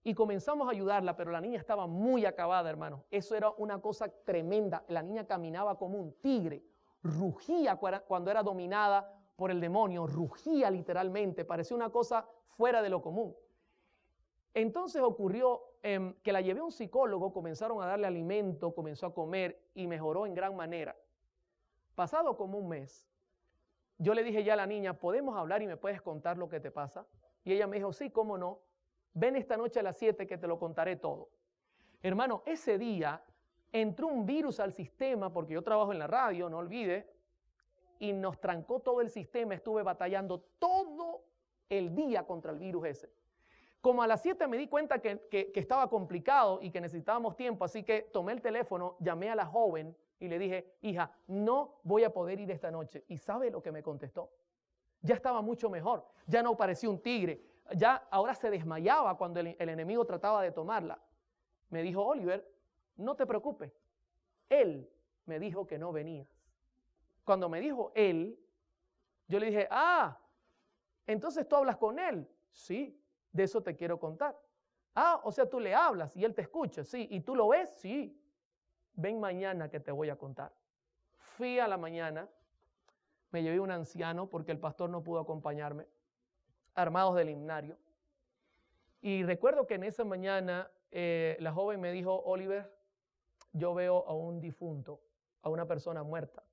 S2: Y comenzamos a ayudarla, pero la niña estaba muy acabada, hermano. Eso era una cosa tremenda. La niña caminaba como un tigre, rugía cuando era dominada por el demonio, rugía literalmente, parecía una cosa fuera de lo común. Entonces ocurrió que la llevé a un psicólogo, comenzaron a darle alimento, comenzó a comer y mejoró en gran manera. Pasado como un mes, yo le dije ya a la niña, ¿podemos hablar y me puedes contar lo que te pasa? Y ella me dijo, sí, cómo no. Ven esta noche a las 7 que te lo contaré todo. Hermano, ese día entró un virus al sistema, porque yo trabajo en la radio, no olvide, y nos trancó todo el sistema. Estuve batallando todo el día contra el virus ese. Como a las 7 me di cuenta que estaba complicado y que necesitábamos tiempo, así que tomé el teléfono, llamé a la joven y le dije, hija, no voy a poder ir esta noche. ¿Y sabe lo que me contestó? Ya estaba mucho mejor, ya no parecía un tigre, ya ahora se desmayaba cuando el enemigo trataba de tomarla. Me dijo, Oliver, no te preocupes, él me dijo que no venías. Cuando me dijo él, yo le dije, entonces tú hablas con él. Sí, de eso te quiero contar. O sea, tú le hablas y él te escucha. Sí, ¿y tú lo ves? Sí. Ven mañana que te voy a contar. Fui a la mañana, me llevé un anciano porque el pastor no pudo acompañarme, armados del himnario. Y recuerdo que en esa mañana la joven me dijo, Oliver, yo veo a un difunto, a una persona muerta.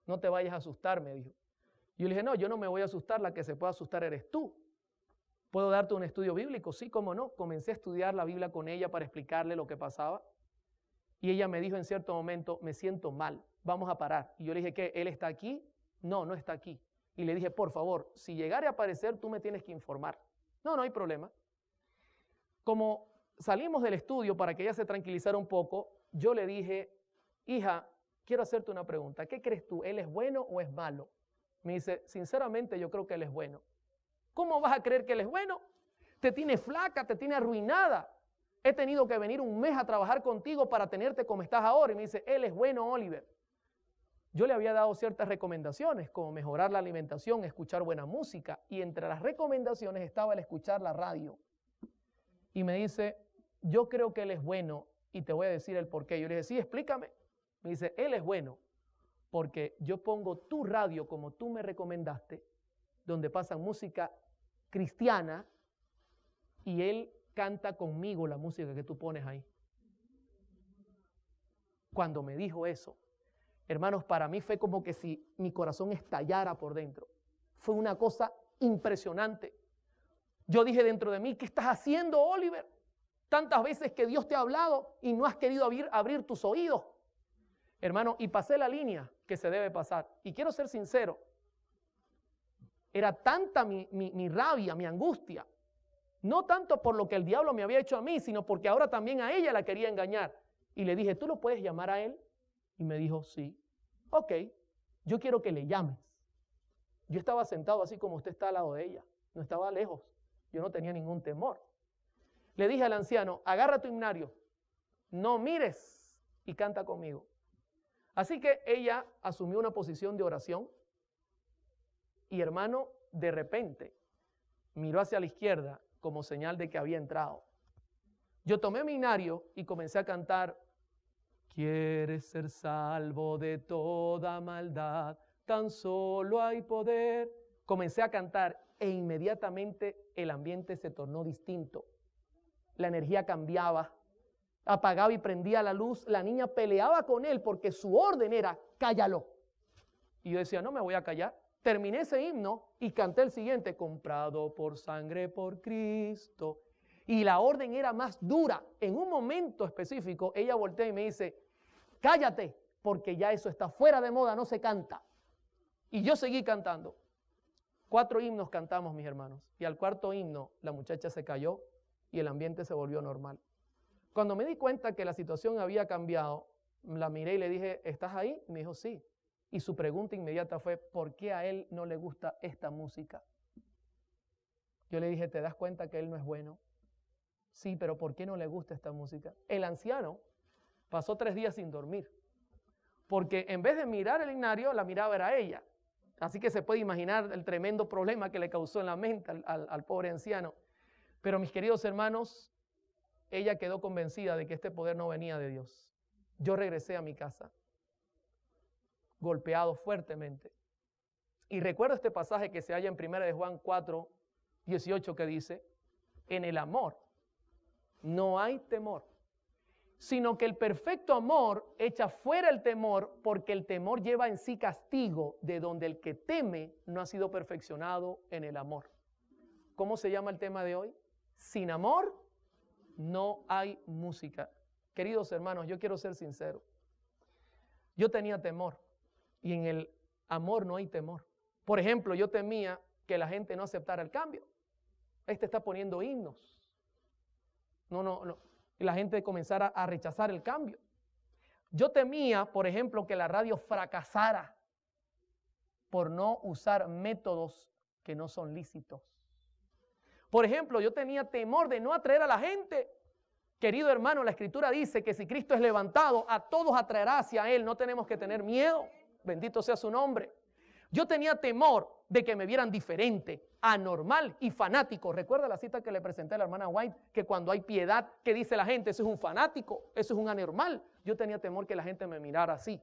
S2: No te vayas a asustar, me dijo. Yo le dije, no, yo no me voy a asustar, la que se puede asustar eres tú. ¿Puedo darte un estudio bíblico? Sí, cómo no. Comencé a estudiar la Biblia con ella para explicarle lo que pasaba. Y ella me dijo en cierto momento, me siento mal, vamos a parar. Y yo le dije, ¿qué? ¿Él está aquí? No, no está aquí. Y le dije, por favor, si llegare a aparecer, tú me tienes que informar. No, no hay problema. Como salimos del estudio para que ella se tranquilizara un poco, yo le dije, hija, quiero hacerte una pregunta. ¿Qué crees tú? ¿Él es bueno o es malo? Me dice, sinceramente yo creo que él es bueno. ¿Cómo vas a creer que él es bueno? Te tiene flaca, te tiene arruinada. He tenido que venir un mes a trabajar contigo para tenerte como estás ahora. Y me dice, él es bueno, Oliver. Yo le había dado ciertas recomendaciones, como mejorar la alimentación, escuchar buena música. Y entre las recomendaciones estaba el escuchar la radio. Y me dice, yo creo que él es bueno y te voy a decir el por qué. Yo le dije, sí, explícame. Me dice, él es bueno porque yo pongo tu radio como tú me recomendaste, donde pasan música cristiana y él canta conmigo la música que tú pones ahí. Cuando me dijo eso, hermanos, para mí fue como que si mi corazón estallara por dentro. Fue una cosa impresionante. Yo dije dentro de mí, ¿qué estás haciendo, Oliver? Tantas veces que Dios te ha hablado y no has querido abrir tus oídos. Hermano, y pasé la línea que se debe pasar. Y quiero ser sincero, era tanta mi rabia, mi angustia, no tanto por lo que el diablo me había hecho a mí, sino porque ahora también a ella la quería engañar. Y le dije, ¿tú lo puedes llamar a él? Y me dijo, sí. Ok, yo quiero que le llames. Yo estaba sentado así como usted está al lado de ella, no estaba lejos, yo no tenía ningún temor. Le dije al anciano, agarra tu himnario, no mires y canta conmigo. Así que ella asumió una posición de oración y hermano, de repente miró hacia la izquierda como señal de que había entrado. Yo tomé mi himnario y comencé a cantar, quieres ser salvo de toda maldad, tan solo hay poder. Comencé a cantar e inmediatamente el ambiente se tornó distinto. La energía cambiaba, apagaba y prendía la luz. La niña peleaba con él porque su orden era, cállalo. Y yo decía, no me voy a callar. Terminé ese himno y canté el siguiente, comprado por sangre por Cristo. Y la orden era más dura. En un momento específico, ella voltea y me dice, cállate, porque ya eso está fuera de moda, no se canta. Y yo seguí cantando. 4 himnos cantamos, mis hermanos. Y al 4.º himno, la muchacha se cayó y el ambiente se volvió normal. Cuando me di cuenta que la situación había cambiado, la miré y le dije, ¿estás ahí? Y me dijo, sí. Y su pregunta inmediata fue, ¿por qué a él no le gusta esta música? Yo le dije, ¿te das cuenta que él no es bueno? Sí, pero ¿por qué no le gusta esta música? El anciano pasó 3 días sin dormir, porque en vez de mirar el ignario, la miraba era ella. Así que se puede imaginar el tremendo problema que le causó en la mente al pobre anciano. Pero mis queridos hermanos, ella quedó convencida de que este poder no venía de Dios. Yo regresé a mi casa, golpeado fuertemente. Y recuerdo este pasaje que se halla en 1 de Juan 4, 18, que dice, en el amor no hay temor, sino que el perfecto amor echa fuera el temor, porque el temor lleva en sí castigo, de donde el que teme no ha sido perfeccionado en el amor. ¿Cómo se llama el tema de hoy? Sin amor no hay música. Queridos hermanos, yo quiero ser sincero. Yo tenía temor y en el amor no hay temor. Por ejemplo, yo temía que la gente no aceptara el cambio. Este está poniendo himnos. No. Y la gente comenzara a rechazar el cambio. Yo temía, por ejemplo, que la radio fracasara por no usar métodos que no son lícitos. Por ejemplo, yo tenía temor de no atraer a la gente. Querido hermano, la Escritura dice que si Cristo es levantado, a todos atraerá hacia Él. No tenemos que tener miedo. Bendito sea su nombre. Yo tenía temor de que me vieran diferente, anormal y fanático. ¿Recuerda la cita que le presenté a la hermana White? Que cuando hay piedad, ¿qué dice la gente? Eso es un fanático, eso es un anormal. Yo tenía temor que la gente me mirara así.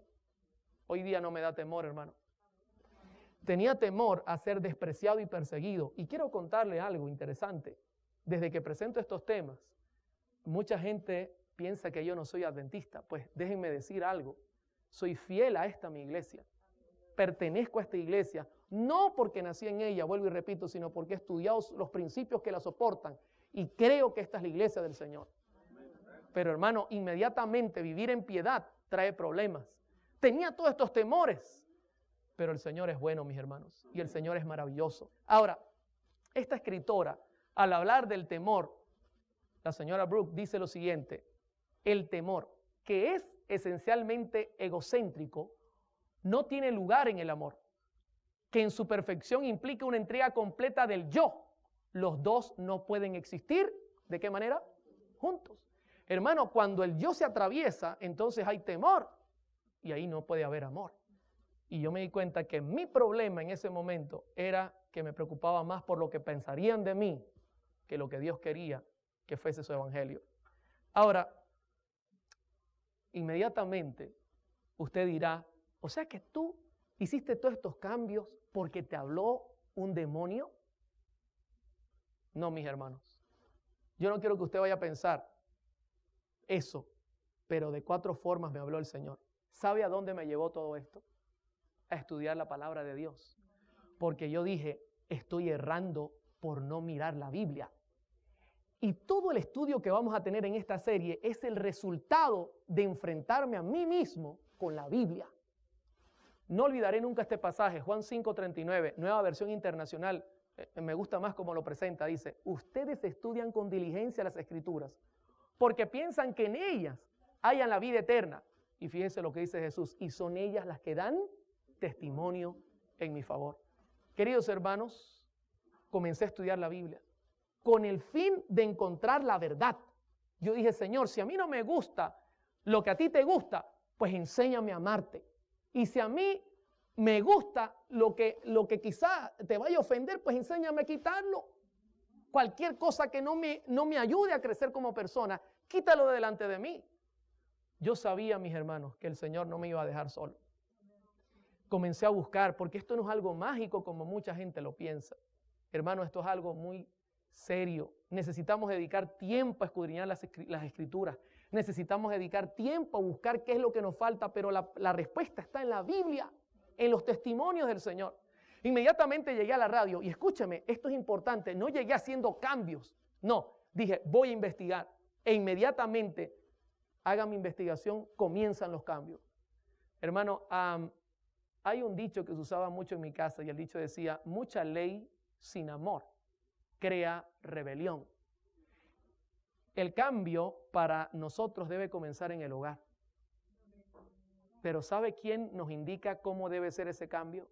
S2: Hoy día no me da temor, hermano. Tenía temor a ser despreciado y perseguido. Y quiero contarle algo interesante. Desde que presento estos temas, mucha gente piensa que yo no soy adventista. Pues déjenme decir algo. Soy fiel a esta mi iglesia. Pertenezco a esta iglesia, no porque nací en ella, vuelvo y repito, sino porque he estudiado los principios que la soportan y creo que esta es la iglesia del Señor. Pero hermano, inmediatamente vivir en piedad trae problemas. Tenía todos estos temores, pero el Señor es bueno, mis hermanos, y el Señor es maravilloso. Ahora, esta escritora, al hablar del temor, la señora Brooke dice lo siguiente: el temor, que es esencialmente egocéntrico, no tiene lugar en el amor, que en su perfección implica una entrega completa del yo. Los dos no pueden existir, ¿de qué manera? Juntos. Hermano, cuando el yo se atraviesa, entonces hay temor y ahí no puede haber amor. Y yo me di cuenta que mi problema en ese momento era que me preocupaba más por lo que pensarían de mí que lo que Dios quería que fuese su evangelio. Ahora, inmediatamente usted dirá, o sea que tú hiciste todos estos cambios porque te habló un demonio. No, mis hermanos. Yo no quiero que usted vaya a pensar eso, pero de 4 formas me habló el Señor. ¿Sabe a dónde me llevó todo esto? A estudiar la palabra de Dios. Porque yo dije, estoy errando por no mirar la Biblia. Y todo el estudio que vamos a tener en esta serie es el resultado de enfrentarme a mí mismo con la Biblia. No olvidaré nunca este pasaje, Juan 5:39, Nueva Versión Internacional. Me gusta más cómo lo presenta. Dice, ustedes estudian con diligencia las Escrituras porque piensan que en ellas hayan la vida eterna. Y fíjense lo que dice Jesús, y son ellas las que dan testimonio en mi favor. Queridos hermanos, comencé a estudiar la Biblia con el fin de encontrar la verdad. Yo dije, Señor, si a mí no me gusta lo que a ti te gusta, pues enséñame a amarte. Y si a mí me gusta lo que quizá te vaya a ofender, pues enséñame a quitarlo. Cualquier cosa que no me ayude a crecer como persona, quítalo de delante de mí. Yo sabía, mis hermanos, que el Señor no me iba a dejar solo. Comencé a buscar, porque esto no es algo mágico como mucha gente lo piensa. Hermano, esto es algo muy serio. Necesitamos dedicar tiempo a escudriñar las Escrituras. Necesitamos dedicar tiempo a buscar qué es lo que nos falta, pero la respuesta está en la Biblia, en los testimonios del Señor. Inmediatamente llegué a la radio y escúcheme, esto es importante, no llegué haciendo cambios, no, dije voy a investigar e inmediatamente haga mi investigación, comienzan los cambios. Hermano, hay un dicho que se usaba mucho en mi casa y el dicho decía, mucha ley sin amor crea rebelión. El cambio para nosotros debe comenzar en el hogar. Pero ¿sabe quién nos indica cómo debe ser ese cambio?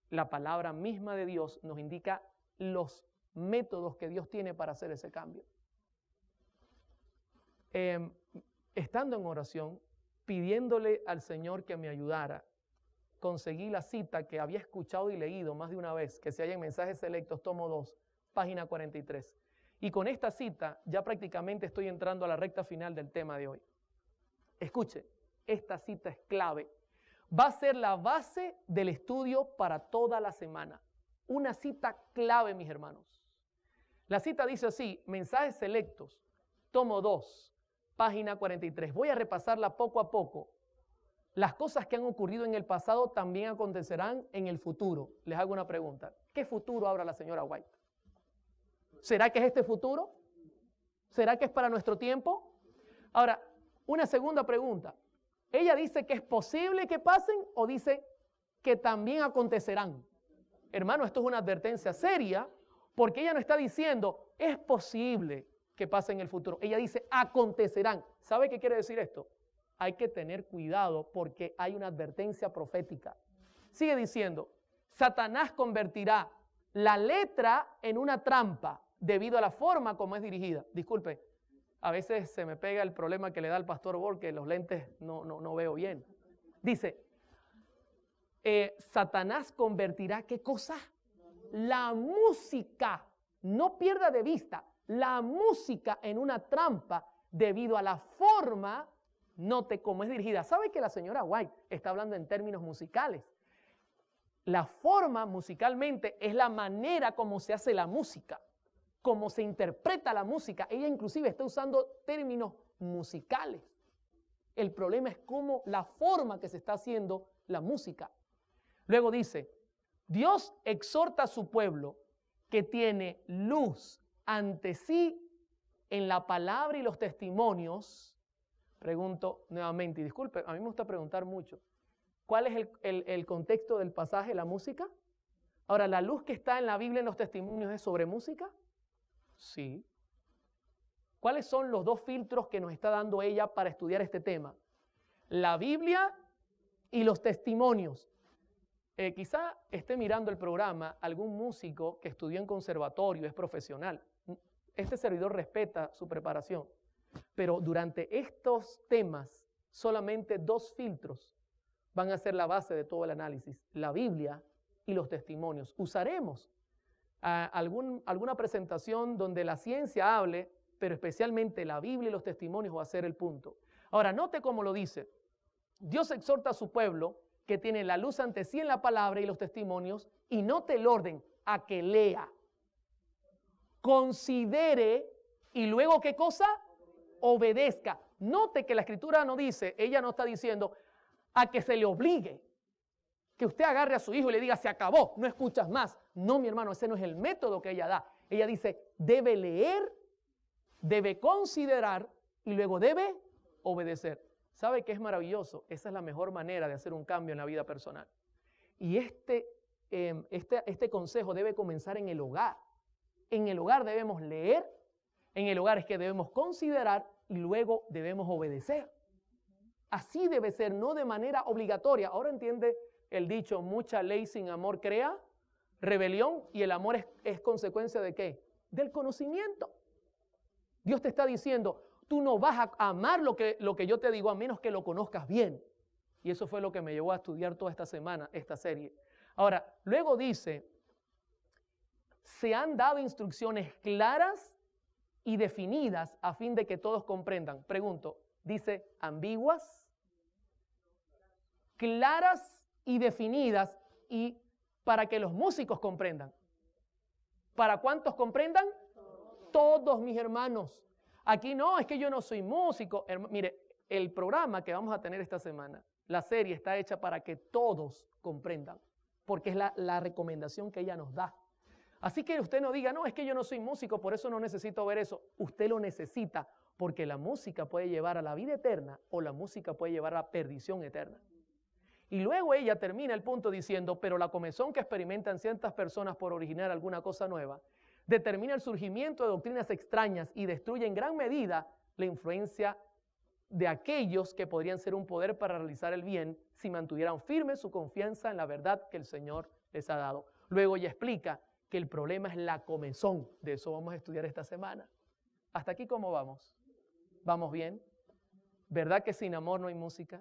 S2: La palabra misma de Dios nos indica los métodos que Dios tiene para hacer ese cambio. Estando en oración, pidiéndole al Señor que me ayudara, conseguí la cita que había escuchado y leído más de una vez, que se halla en Mensajes Selectos, tomo 2, página 43. Y con esta cita ya prácticamente estoy entrando a la recta final del tema de hoy. Escuche, esta cita es clave. Va a ser la base del estudio para toda la semana. Una cita clave, mis hermanos. La cita dice así, Mensajes Selectos, tomo 2, página 43. Voy a repasarla poco a poco. Las cosas que han ocurrido en el pasado también acontecerán en el futuro. Les hago una pregunta. ¿Qué futuro habla la señora White? ¿Será que es este futuro? ¿Será que es para nuestro tiempo? Ahora, una segunda pregunta. ¿Ella dice que es posible que pasen o dice que también acontecerán? Hermano, esto es una advertencia seria porque ella no está diciendo es posible que pase en el futuro. Ella dice acontecerán. ¿Sabe qué quiere decir esto? Hay que tener cuidado porque hay una advertencia profética. Sigue diciendo, Satanás convertirá la letra en una trampa debido a la forma como es dirigida. Disculpe, a veces se me pega el problema que le da al pastor Bor, que los lentes no veo bien. Dice, Satanás convertirá, ¿qué cosa? La música, no pierda de vista, la música en una trampa debido a la forma, note cómo es dirigida. ¿Sabe que la señora White está hablando en términos musicales? La forma musicalmente es la manera como se hace la música, cómo se interpreta la música. Ella inclusive está usando términos musicales. El problema es cómo la forma que se está haciendo la música. Luego dice, Dios exhorta a su pueblo que tiene luz ante sí en la palabra y los testimonios. Pregunto nuevamente, y disculpe, a mí me gusta preguntar mucho. ¿Cuál es el contexto del pasaje, la música? Ahora, ¿la luz que está en la Biblia en los testimonios es sobre música? Sí. ¿Cuáles son los dos filtros que nos está dando ella para estudiar este tema? La Biblia y los testimonios. Quizá esté mirando el programa algún músico que estudió en conservatorio, es profesional. Este servidor respeta su preparación. Pero durante estos temas, solamente dos filtros van a ser la base de todo el análisis. La Biblia y los testimonios. Usaremos alguna presentación donde la ciencia hable, pero especialmente la Biblia y los testimonios va a ser el punto. Ahora, note cómo lo dice. Dios exhorta a su pueblo que tiene la luz ante sí en la palabra y los testimonios, y note el orden, a que lea, considere y luego ¿qué cosa? Obedezca. Note que la escritura no dice, ella no está diciendo a que se le obligue, que usted agarre a su hijo y le diga se acabó, no escuchas más. No, mi hermano, ese no es el método que ella da. Ella dice debe leer, debe considerar y luego debe obedecer. ¿Sabe qué es maravilloso? Esa es la mejor manera de hacer un cambio en la vida personal. Y este consejo debe comenzar en el hogar. En el hogar debemos leer, en el hogar es que debemos considerar y luego debemos obedecer. Así debe ser, no de manera obligatoria. Ahora entiende el dicho, mucha ley sin amor crea rebelión, y el amor es consecuencia ¿de qué? Del conocimiento. Dios te está diciendo, tú no vas a amar lo que yo te digo a menos que lo conozcas bien. Y eso fue lo que me llevó a estudiar toda esta semana, esta serie. Ahora, luego dice, se han dado instrucciones claras y definidas a fin de que todos comprendan. Pregunto, ¿dice ambiguas? Claras y definidas, y para que los músicos comprendan. ¿Para cuántos comprendan? Todos, mis hermanos. Aquí no, es que yo no soy músico. Mire, el programa que vamos a tener esta semana, la serie está hecha para que todos comprendan, porque es la recomendación que ella nos da. Así que usted no diga, no, es que yo no soy músico, por eso no necesito ver eso. Usted lo necesita, porque la música puede llevar a la vida eterna o la música puede llevar a la perdición eterna. Y luego ella termina el punto diciendo, pero la comezón que experimentan ciertas personas por originar alguna cosa nueva determina el surgimiento de doctrinas extrañas y destruye en gran medida la influencia de aquellos que podrían ser un poder para realizar el bien si mantuvieran firme su confianza en la verdad que el Señor les ha dado. Luego ella explica que el problema es la comezón. De eso vamos a estudiar esta semana. ¿Hasta aquí cómo vamos? ¿Vamos bien? ¿Verdad que sin amor no hay música?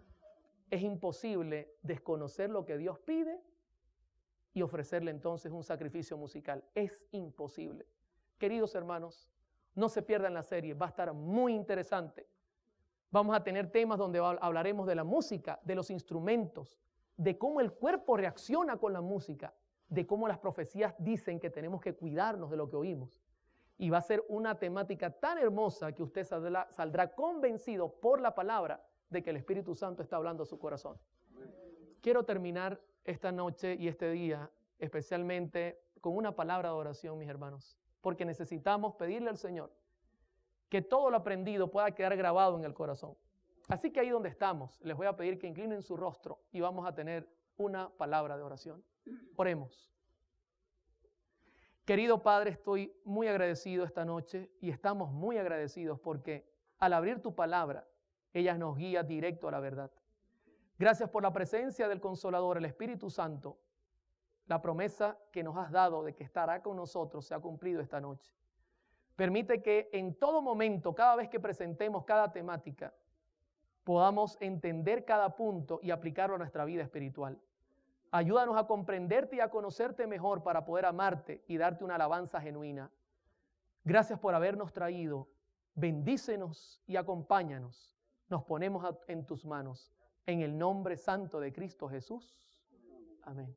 S2: Es imposible desconocer lo que Dios pide y ofrecerle entonces un sacrificio musical. Es imposible. Queridos hermanos, no se pierdan la serie, va a estar muy interesante. Vamos a tener temas donde hablaremos de la música, de los instrumentos, de cómo el cuerpo reacciona con la música, de cómo las profecías dicen que tenemos que cuidarnos de lo que oímos. Y va a ser una temática tan hermosa que usted saldrá convencido por la palabra de que el Espíritu Santo está hablando a su corazón. Quiero terminar esta noche y este día especialmente con una palabra de oración, mis hermanos, porque necesitamos pedirle al Señor que todo lo aprendido pueda quedar grabado en el corazón. Así que ahí donde estamos, les voy a pedir que inclinen su rostro y vamos a tener una palabra de oración. Oremos. Querido Padre, estoy muy agradecido esta noche y estamos muy agradecidos porque al abrir tu palabra, ella nos guía directo a la verdad. Gracias por la presencia del Consolador, el Espíritu Santo. La promesa que nos has dado de que estará con nosotros se ha cumplido esta noche. Permite que en todo momento, cada vez que presentemos cada temática, podamos entender cada punto y aplicarlo a nuestra vida espiritual. Ayúdanos a comprenderte y a conocerte mejor para poder amarte y darte una alabanza genuina. Gracias por habernos traído. Bendícenos y acompáñanos. Nos ponemos en tus manos. En el nombre santo de Cristo Jesús. Amén.